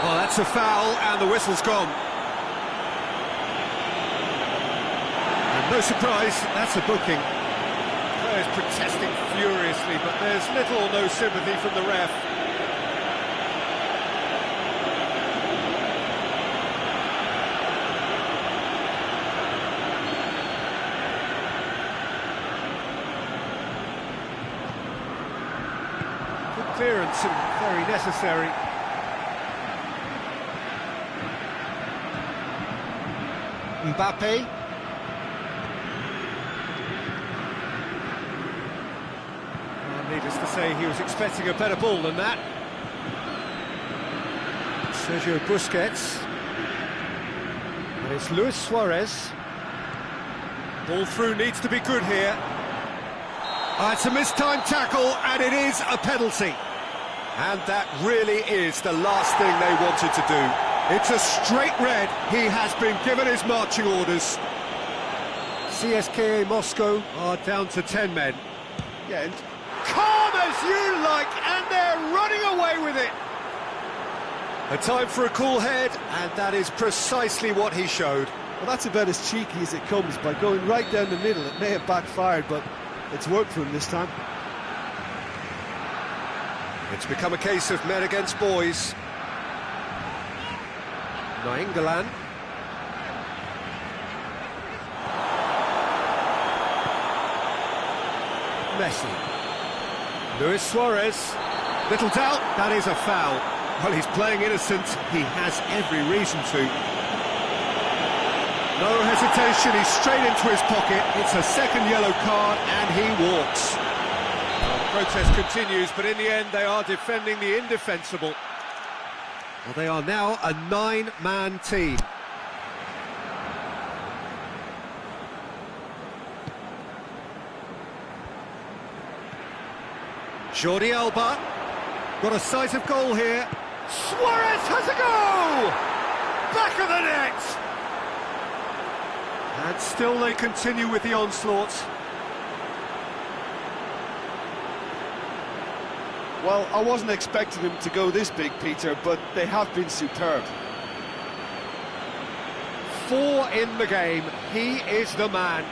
Speaker 1: Oh, that's a foul, and the whistle's gone. And no surprise, that's a booking. Players protesting furiously, but there's little or no sympathy from the ref. Clearance and very necessary. Mbappe. Well, needless to say, he was expecting a better ball than that. Sergio Busquets. And it's Luis Suarez. Ball through needs to be good here. It's a mistimed tackle, and it is a penalty. And that really is the last thing they wanted to do. It's a straight red. He has been given his marching orders. CSKA Moscow are down to 10 men.
Speaker 2: Yeah, and
Speaker 1: Calm as you like, and they're running away with it. A time for a cool head, and that is precisely what he showed.
Speaker 2: Well, that's about as cheeky as it comes, by going right down the middle. It may have backfired, but it's worked for him this time.
Speaker 1: It's become a case of men against boys. Nainggolan. Messi. Luis Suarez. Little doubt, that is a foul. Well, he's playing innocent. He has every reason to. No hesitation, he's straight into his pocket. It's a second yellow card, and he walks. Well, the protest continues, but in the end, they are defending the indefensible. Well, they are now a 9-man team. Jordi Alba. Got a sight of goal here. Suarez has a go! Back of the net! And still they continue with the onslaught.
Speaker 2: Well, I wasn't expecting him to go this big, Peter, but they have been superb.
Speaker 1: 4 in the game. He is the man.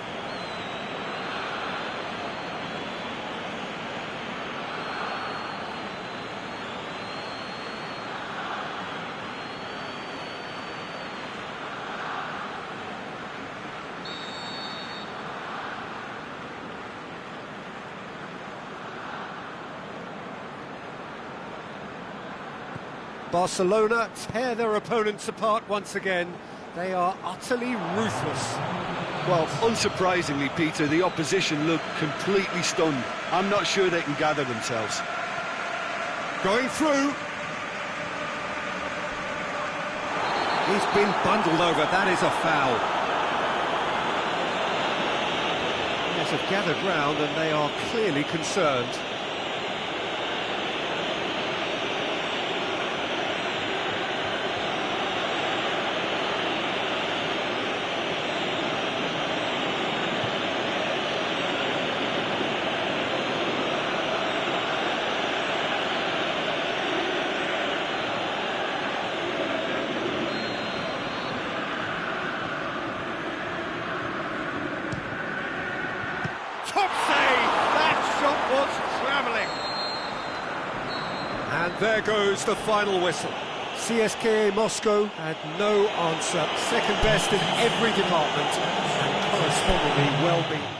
Speaker 1: Barcelona tear their opponents apart once again. They are utterly ruthless.
Speaker 3: Well, unsurprisingly, Peter, the opposition look completely stunned. I'm not sure they can gather themselves.
Speaker 1: Going through. He's been bundled over. That is a foul. Yes, have gathered round and they are clearly concerned. Top save! That shot was travelling. And there goes the final whistle. CSKA Moscow had no answer. Second best in every department and correspondingly well beaten.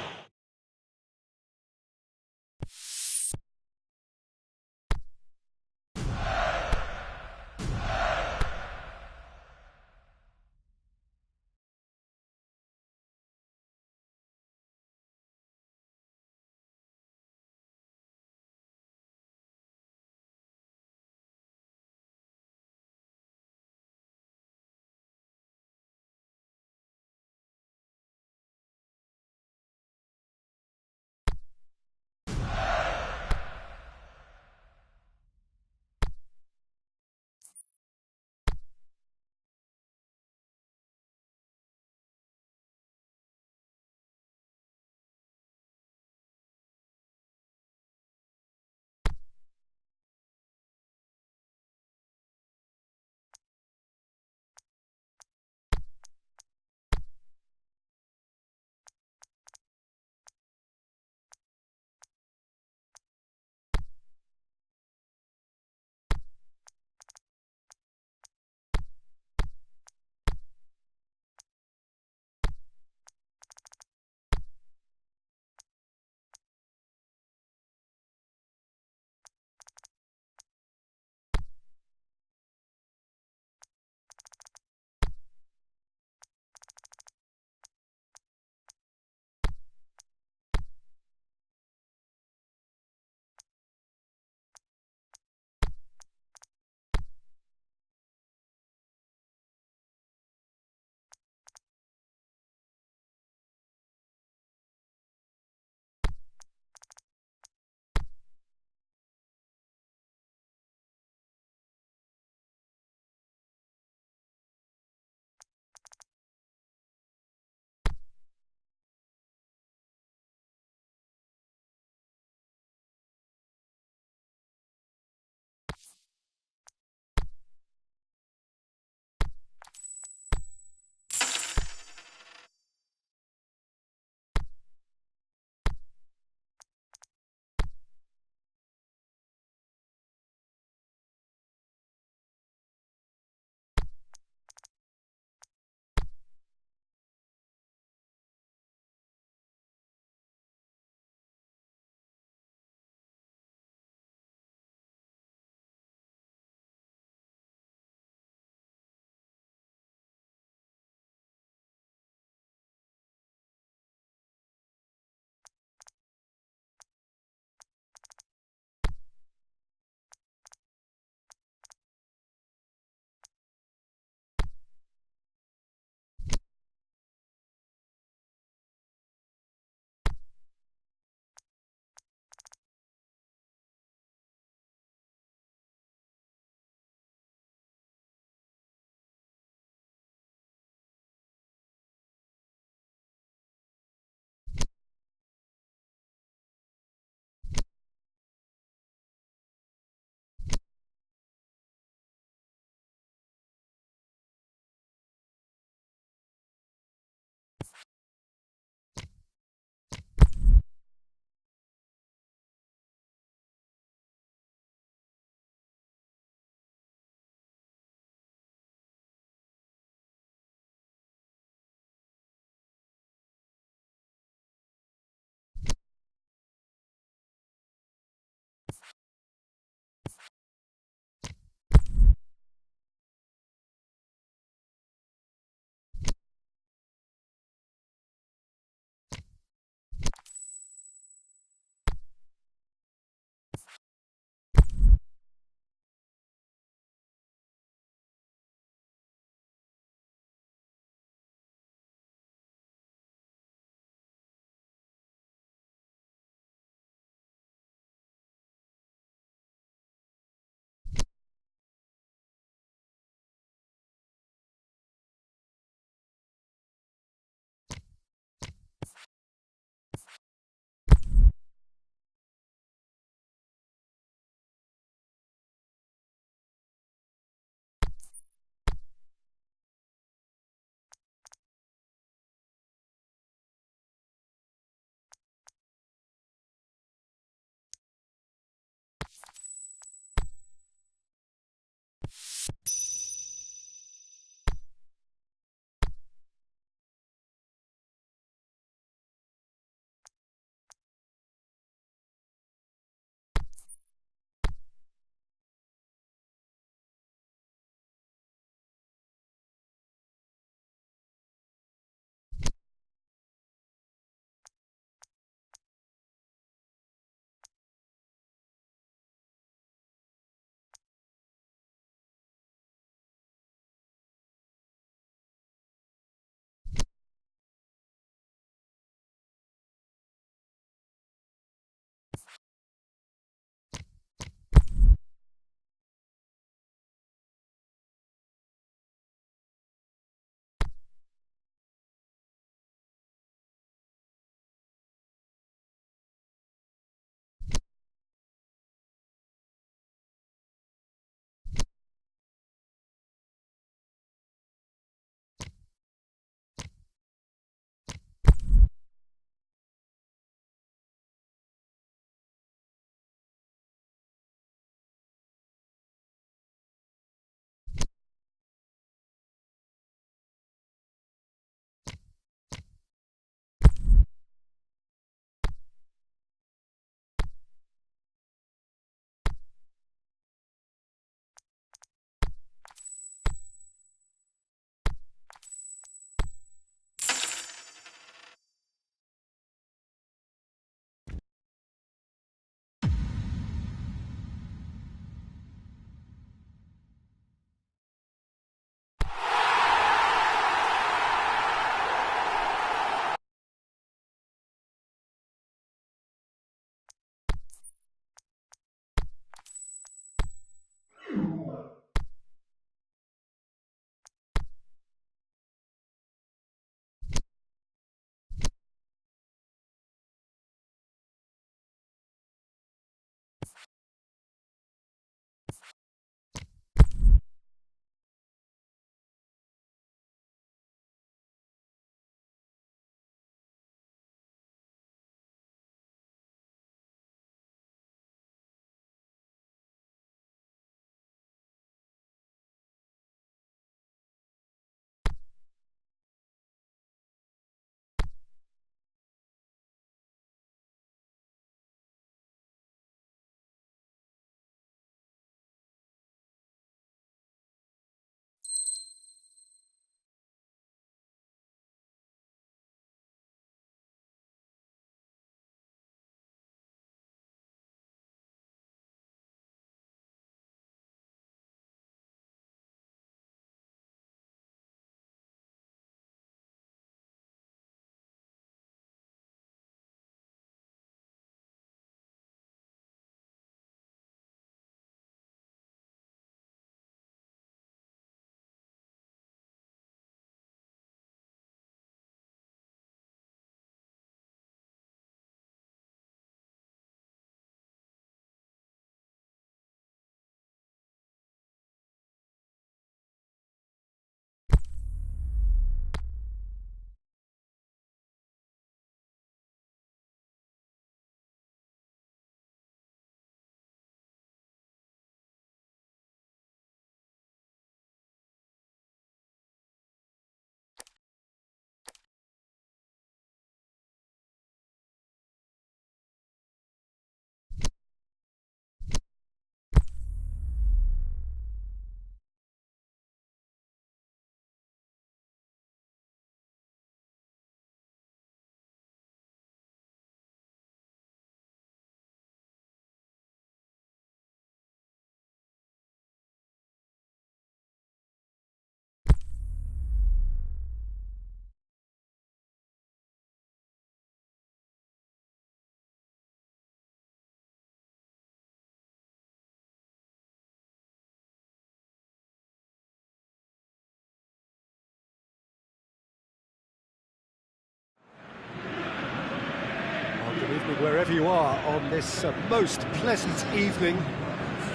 Speaker 1: evening, wherever you are on this most pleasant evening.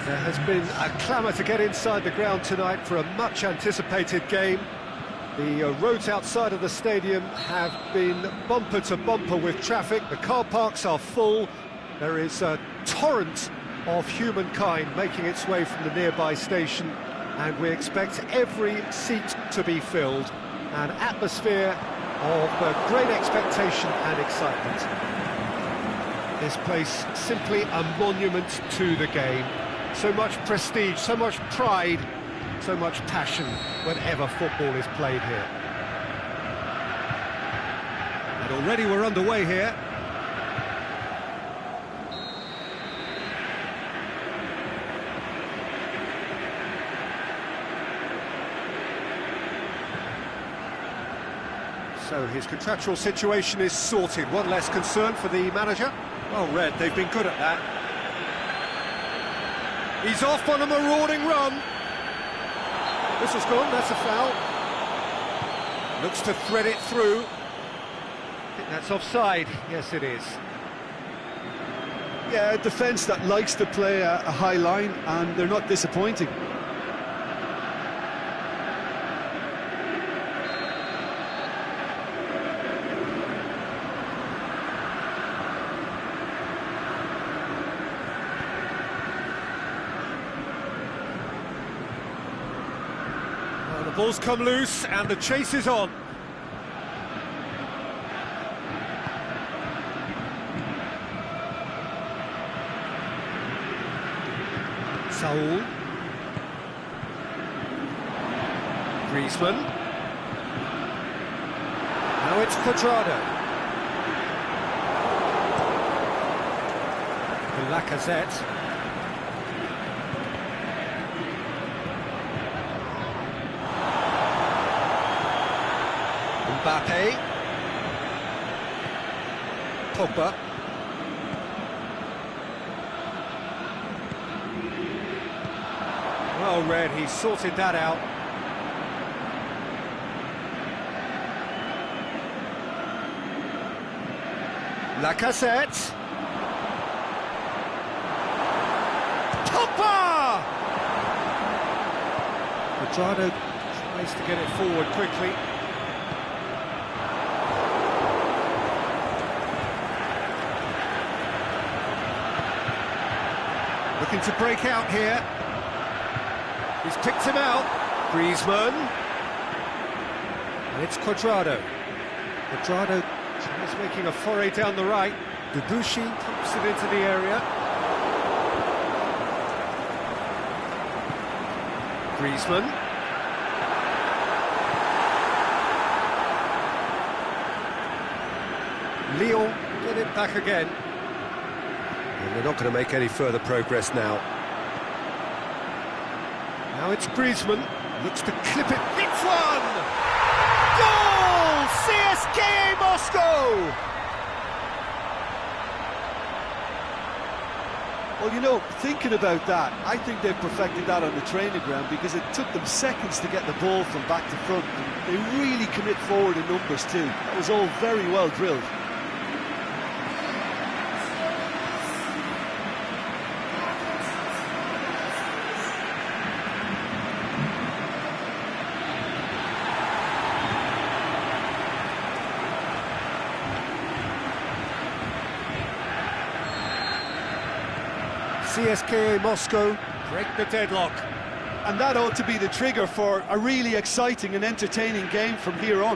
Speaker 1: There has been a clamour to get inside the ground tonight for a much-anticipated game. The roads outside of the stadium have been bumper to bumper with traffic. The car parks are full. There is a torrent of humankind making its way from the nearby station, and we expect every seat to be filled. An atmosphere of great expectation and excitement. This place simply a monument to the game. So much prestige, so much pride, so much passion whenever football is played here. And already we're underway here. So his contractual situation is sorted. One less concern for the manager. Well read, they've been good at that. He's off on a marauding run. This has gone, that's a foul. Looks to thread it through. I think that's offside. Yes, it is.
Speaker 2: Yeah, a defence that likes to play a high line, and they're not disappointing.
Speaker 1: The ball's come loose and the chase is on. Saul. Griezmann. Now it's Cuadrado. Lacazette. Mbappe. Pogba. Well read, he sorted that out. Lacazette. Pogba! Cuadrado tries to get it forward quickly. Looking to break out here. He's picked him out. Griezmann. And it's Cuadrado. Cuadrado is making a foray down the right. Debuchy pops it into the area. Griezmann. Lyon get it back again. And they're not going to make any further progress now. Now it's Griezmann, looks to clip it, hits one! Goal! CSKA Moscow!
Speaker 2: Well, you know, thinking about that, I think they've perfected that on the training ground, because it took them seconds to get the ball from back to front. And they really commit forward in numbers too. That was all very well drilled.
Speaker 1: CSKA Moscow break the deadlock.
Speaker 2: And that ought to be the trigger for a really exciting and entertaining game from here on.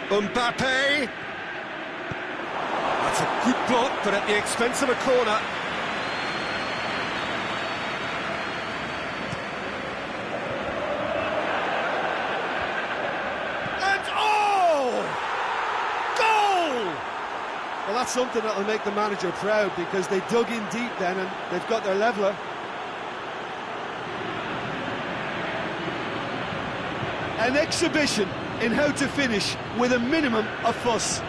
Speaker 1: Mbappe! That's a good block, but at the expense of a corner. And oh! Goal!
Speaker 2: Well, that's something that'll make the manager proud, because they dug in deep then and they've got their leveller. An exhibition in how to finish with a minimum of fuss.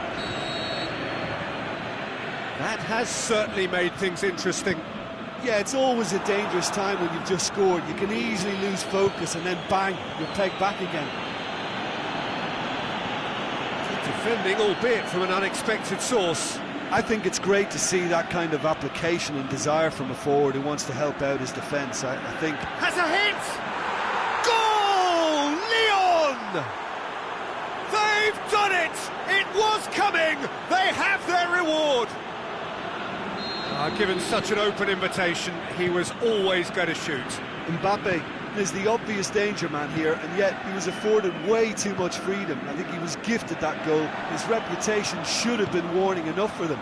Speaker 1: That has certainly made things interesting.
Speaker 2: Yeah, it's always a dangerous time when you've just scored. You can easily lose focus and then bang, you're pegged back again.
Speaker 1: Good defending, albeit from an unexpected source.
Speaker 2: I think it's great to see that kind of application and desire from a forward who wants to help out his defence. I think...
Speaker 1: Has a hit! Goal! Lyon! They've done it! It was coming! They have their reward! Given such an open invitation, he was always going to shoot.
Speaker 2: Mbappe is the obvious danger man here, and yet he was afforded way too much freedom. I think he was gifted that goal. His reputation should have been warning enough for them.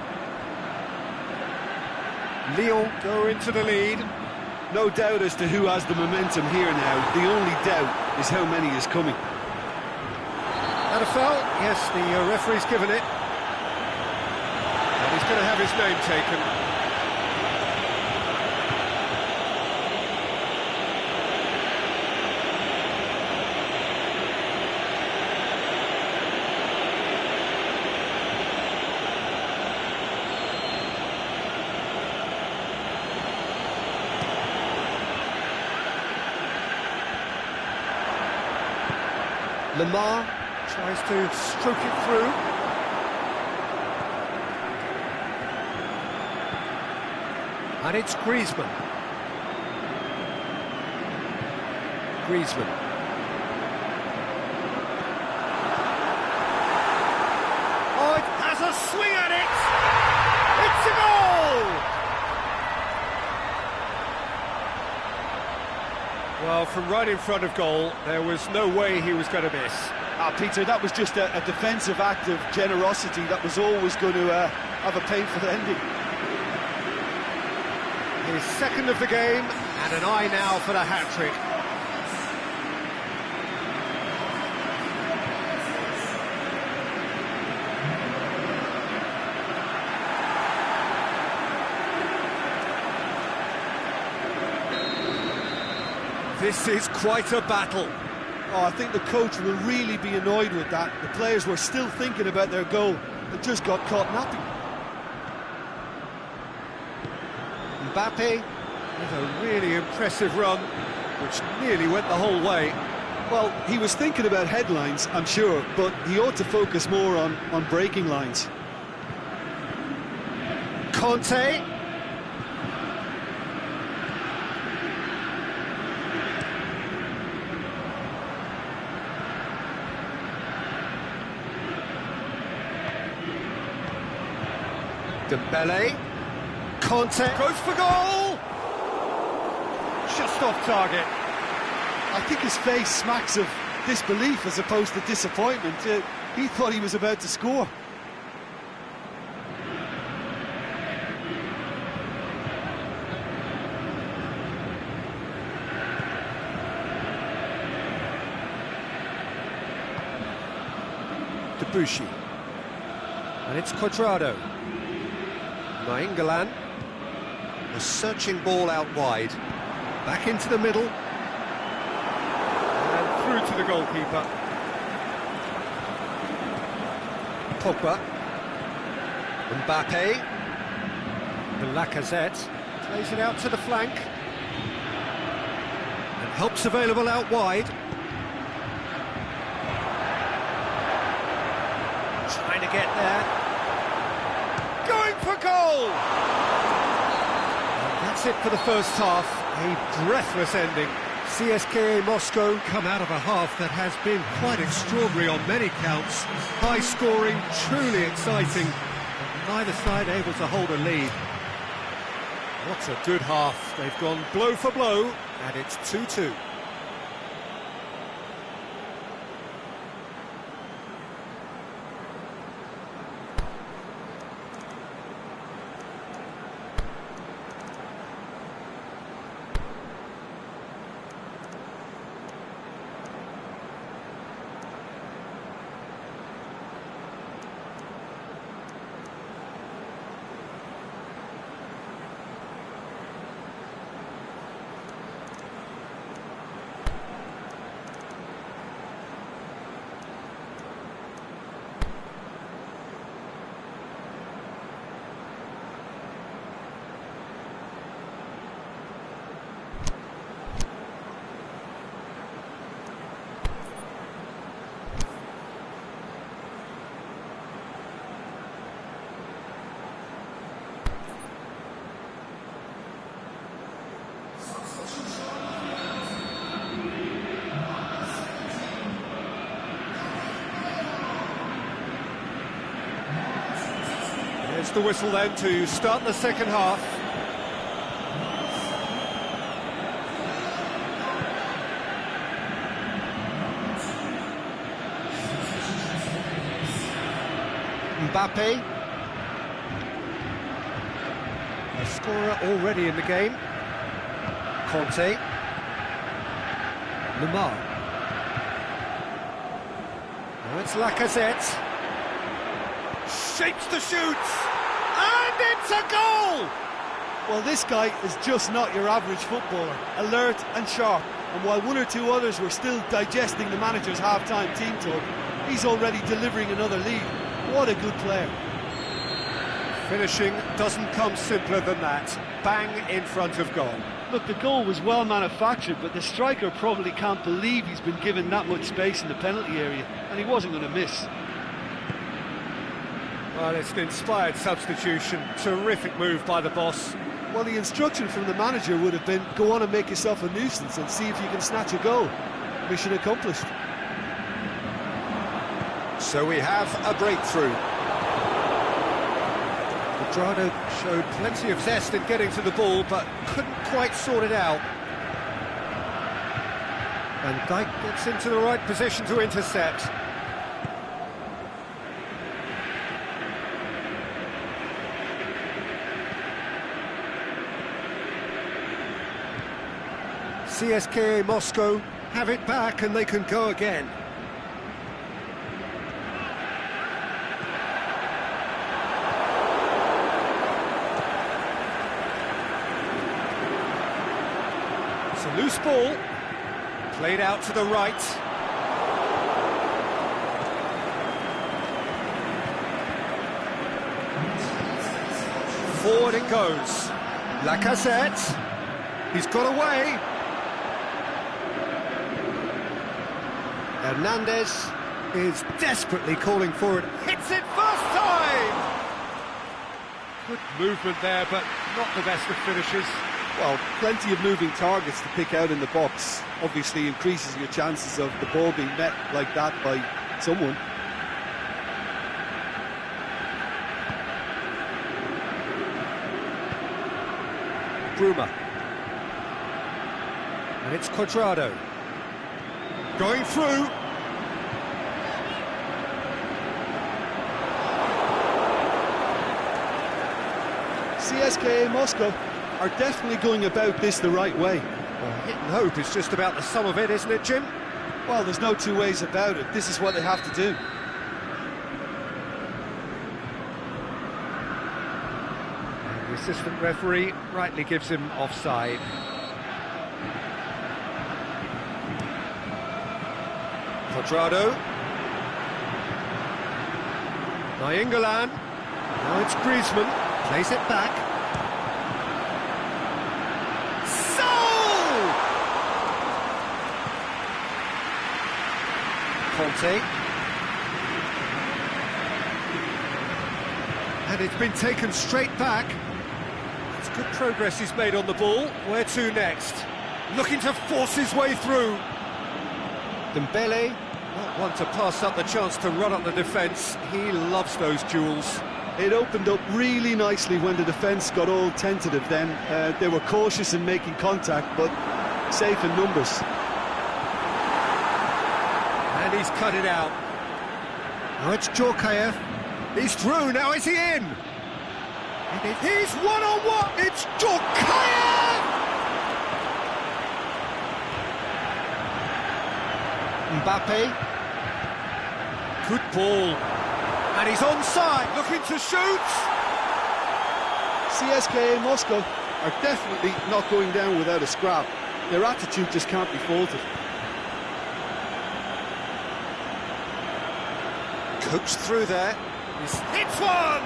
Speaker 1: Lyon go into the lead.
Speaker 3: No doubt as to who has the momentum here now. The only doubt is how many is coming.
Speaker 1: And a foul? Yes, the referee's given it. And he's going to have his name taken. Lamar tries to stroke it through. And it's Griezmann. Griezmann. Oh, it has a swing at it! It's a goal! Well, from right in front of goal, there was no way he was going to miss.
Speaker 2: Peter, that was just a defensive act of generosity that was always going to have a painful ending.
Speaker 1: His second of the game, and an eye now for the hat-trick. This is quite a battle.
Speaker 2: Oh, I think the coach will really be annoyed with that. The players were still thinking about their goal. They just got caught napping.
Speaker 1: Mbappe with a really impressive run, which nearly went the whole way.
Speaker 2: Well, he was thinking about headlines, I'm sure, but he ought to focus more on breaking lines.
Speaker 1: Conte. Dembele. Conte goes for goal! Just off target.
Speaker 2: I think his face smacks of disbelief as opposed to disappointment. He thought he was about to score.
Speaker 1: Debussy. And it's Cuadrado. Nainggolan. A searching ball out wide. Back into the middle. And through to the goalkeeper. Pogba. Mbappe. Lacazette. Plays it out to the flank. And help's available out wide. Trying to get there. Going for goal! And that's it for the first half. A breathless ending. CSKA Moscow come out of a half that has been quite extraordinary on many counts. High scoring, truly exciting. Neither side able to hold a lead. What a good half. They've gone blow for blow, and it's 2-2. It's the whistle then to start the second half.
Speaker 4: Mbappe.
Speaker 1: A scorer already in the game.
Speaker 4: Conte.
Speaker 1: Lamar. Now it's Lacazette. Shapes the shoot! And it's a goal!
Speaker 2: Well, this guy is just not your average footballer. Alert and sharp. And while one or two others were still digesting the manager's half-time team talk, he's already delivering another lead. What a good player.
Speaker 1: Finishing doesn't come simpler than that. Bang in front of goal.
Speaker 3: Look, the goal was well manufactured, but the striker probably can't believe he's been given that much space in the penalty area, and he wasn't going to miss.
Speaker 1: Well, it's an inspired substitution. Terrific move by the boss.
Speaker 2: Well, the instruction from the manager would have been, go on and make yourself a nuisance and see if you can snatch a goal. Mission accomplished.
Speaker 4: So we have a breakthrough.
Speaker 1: Quadrado showed plenty of zest in getting to the ball, but couldn't quite sort it out. And Dijk gets into the right position to intercept. CSKA Moscow have it back and they can go again. It's a loose ball, played out to the right. Forward it goes. Lacazette, he's got away. Hernandez is desperately calling for it. Hits it first time! Good movement there, but not the best of finishes.
Speaker 2: Well, plenty of moving targets to pick out in the box. Obviously increases your chances of the ball being met like that by someone.
Speaker 1: Bruma. And it's Quadrado. Going through.
Speaker 2: CSKA Moscow are definitely going about this the right way.
Speaker 1: Well, hit and hope is just about the sum of it, isn't it, Jim?
Speaker 2: Well, there's no two ways about it. This is what they have to do.
Speaker 1: And the assistant referee rightly gives him offside. Quadrado. Nainggolan. Now it's Griezmann. Plays it back. Soul! Conte. And it's been taken straight back. It's good progress he's made on the ball. Where to next? Looking to force his way through.
Speaker 4: Dembele.
Speaker 1: Not one to pass up the chance to run up the defence. He loves those duels.
Speaker 2: It opened up really nicely when the defence got all tentative then. They were cautious in making contact, but safe in numbers.
Speaker 1: And he's cut it out. Now it's Djorkaeff. He's through, now is he in? He's one-on-one! It's Djorkaeff!
Speaker 4: Mbappe.
Speaker 1: Good ball. And he's onside, looking to shoot!
Speaker 2: CSKA Moscow are definitely not going down without a scrap. Their attitude just can't be faulted.
Speaker 1: Coaxed through there. It's one!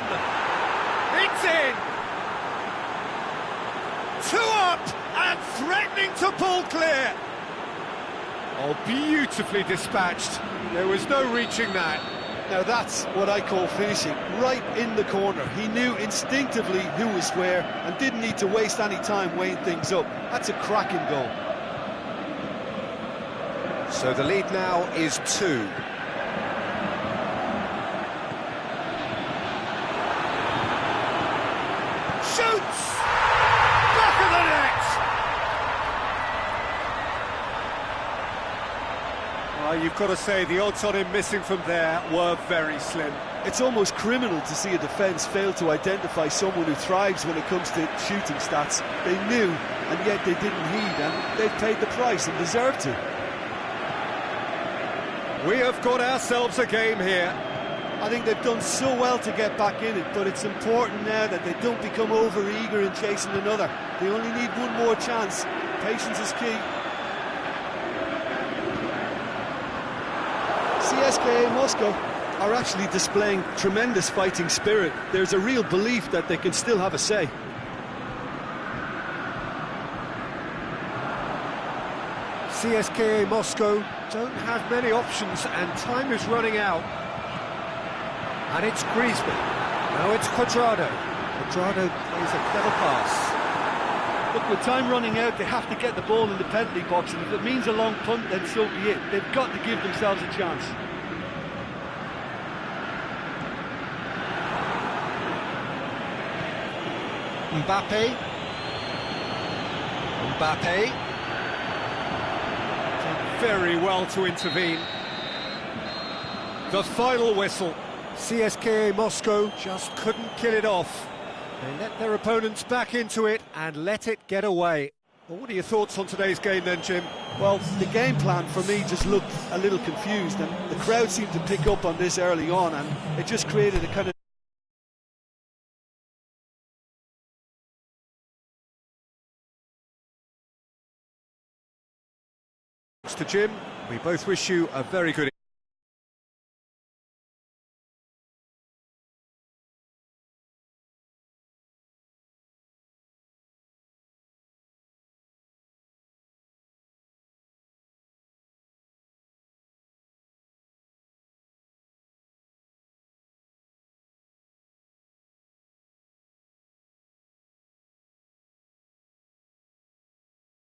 Speaker 1: It's in! 2 up and threatening to pull clear. Oh, beautifully dispatched. There was no reaching that.
Speaker 2: Now that's what I call finishing, right in the corner. He knew instinctively who was where and didn't need to waste any time weighing things up. That's a cracking goal.
Speaker 4: So the lead now is 2.
Speaker 1: shoots! Back of the net! Well, you've got to say the odds on him missing from there were very slim.
Speaker 2: It's almost criminal to see a defence fail to identify someone who thrives when it comes to shooting stats. They knew, and yet they didn't heed, and they've paid the price and deserve to.
Speaker 1: We have got ourselves a game here.
Speaker 2: I think they've done so well to get back in it, but it's important now that they don't become over-eager in chasing another. They only need one more chance. Patience is key. CSKA Moscow are actually displaying tremendous fighting spirit. There's a real belief that they can still have a say.
Speaker 1: CSKA Moscow don't have many options and time is running out. And it's Griezmann. Now it's Cuadrado. Cuadrado plays a clever pass.
Speaker 3: Look, with time running out, they have to get the ball in the penalty box, and if it means a long punt, then so be it. They've got to give themselves a chance.
Speaker 4: Mbappe. Mbappe.
Speaker 1: Did very well to intervene. The final whistle. CSKA Moscow just couldn't kill it off. They let their opponents back into it and let it get away. Well, what are your thoughts on today's game then, Jim?
Speaker 2: Well, the game plan for me just looked a little confused, and the crowd seemed to pick up on this early on, and it just created a kind of
Speaker 1: to Jim. We both wish you a very good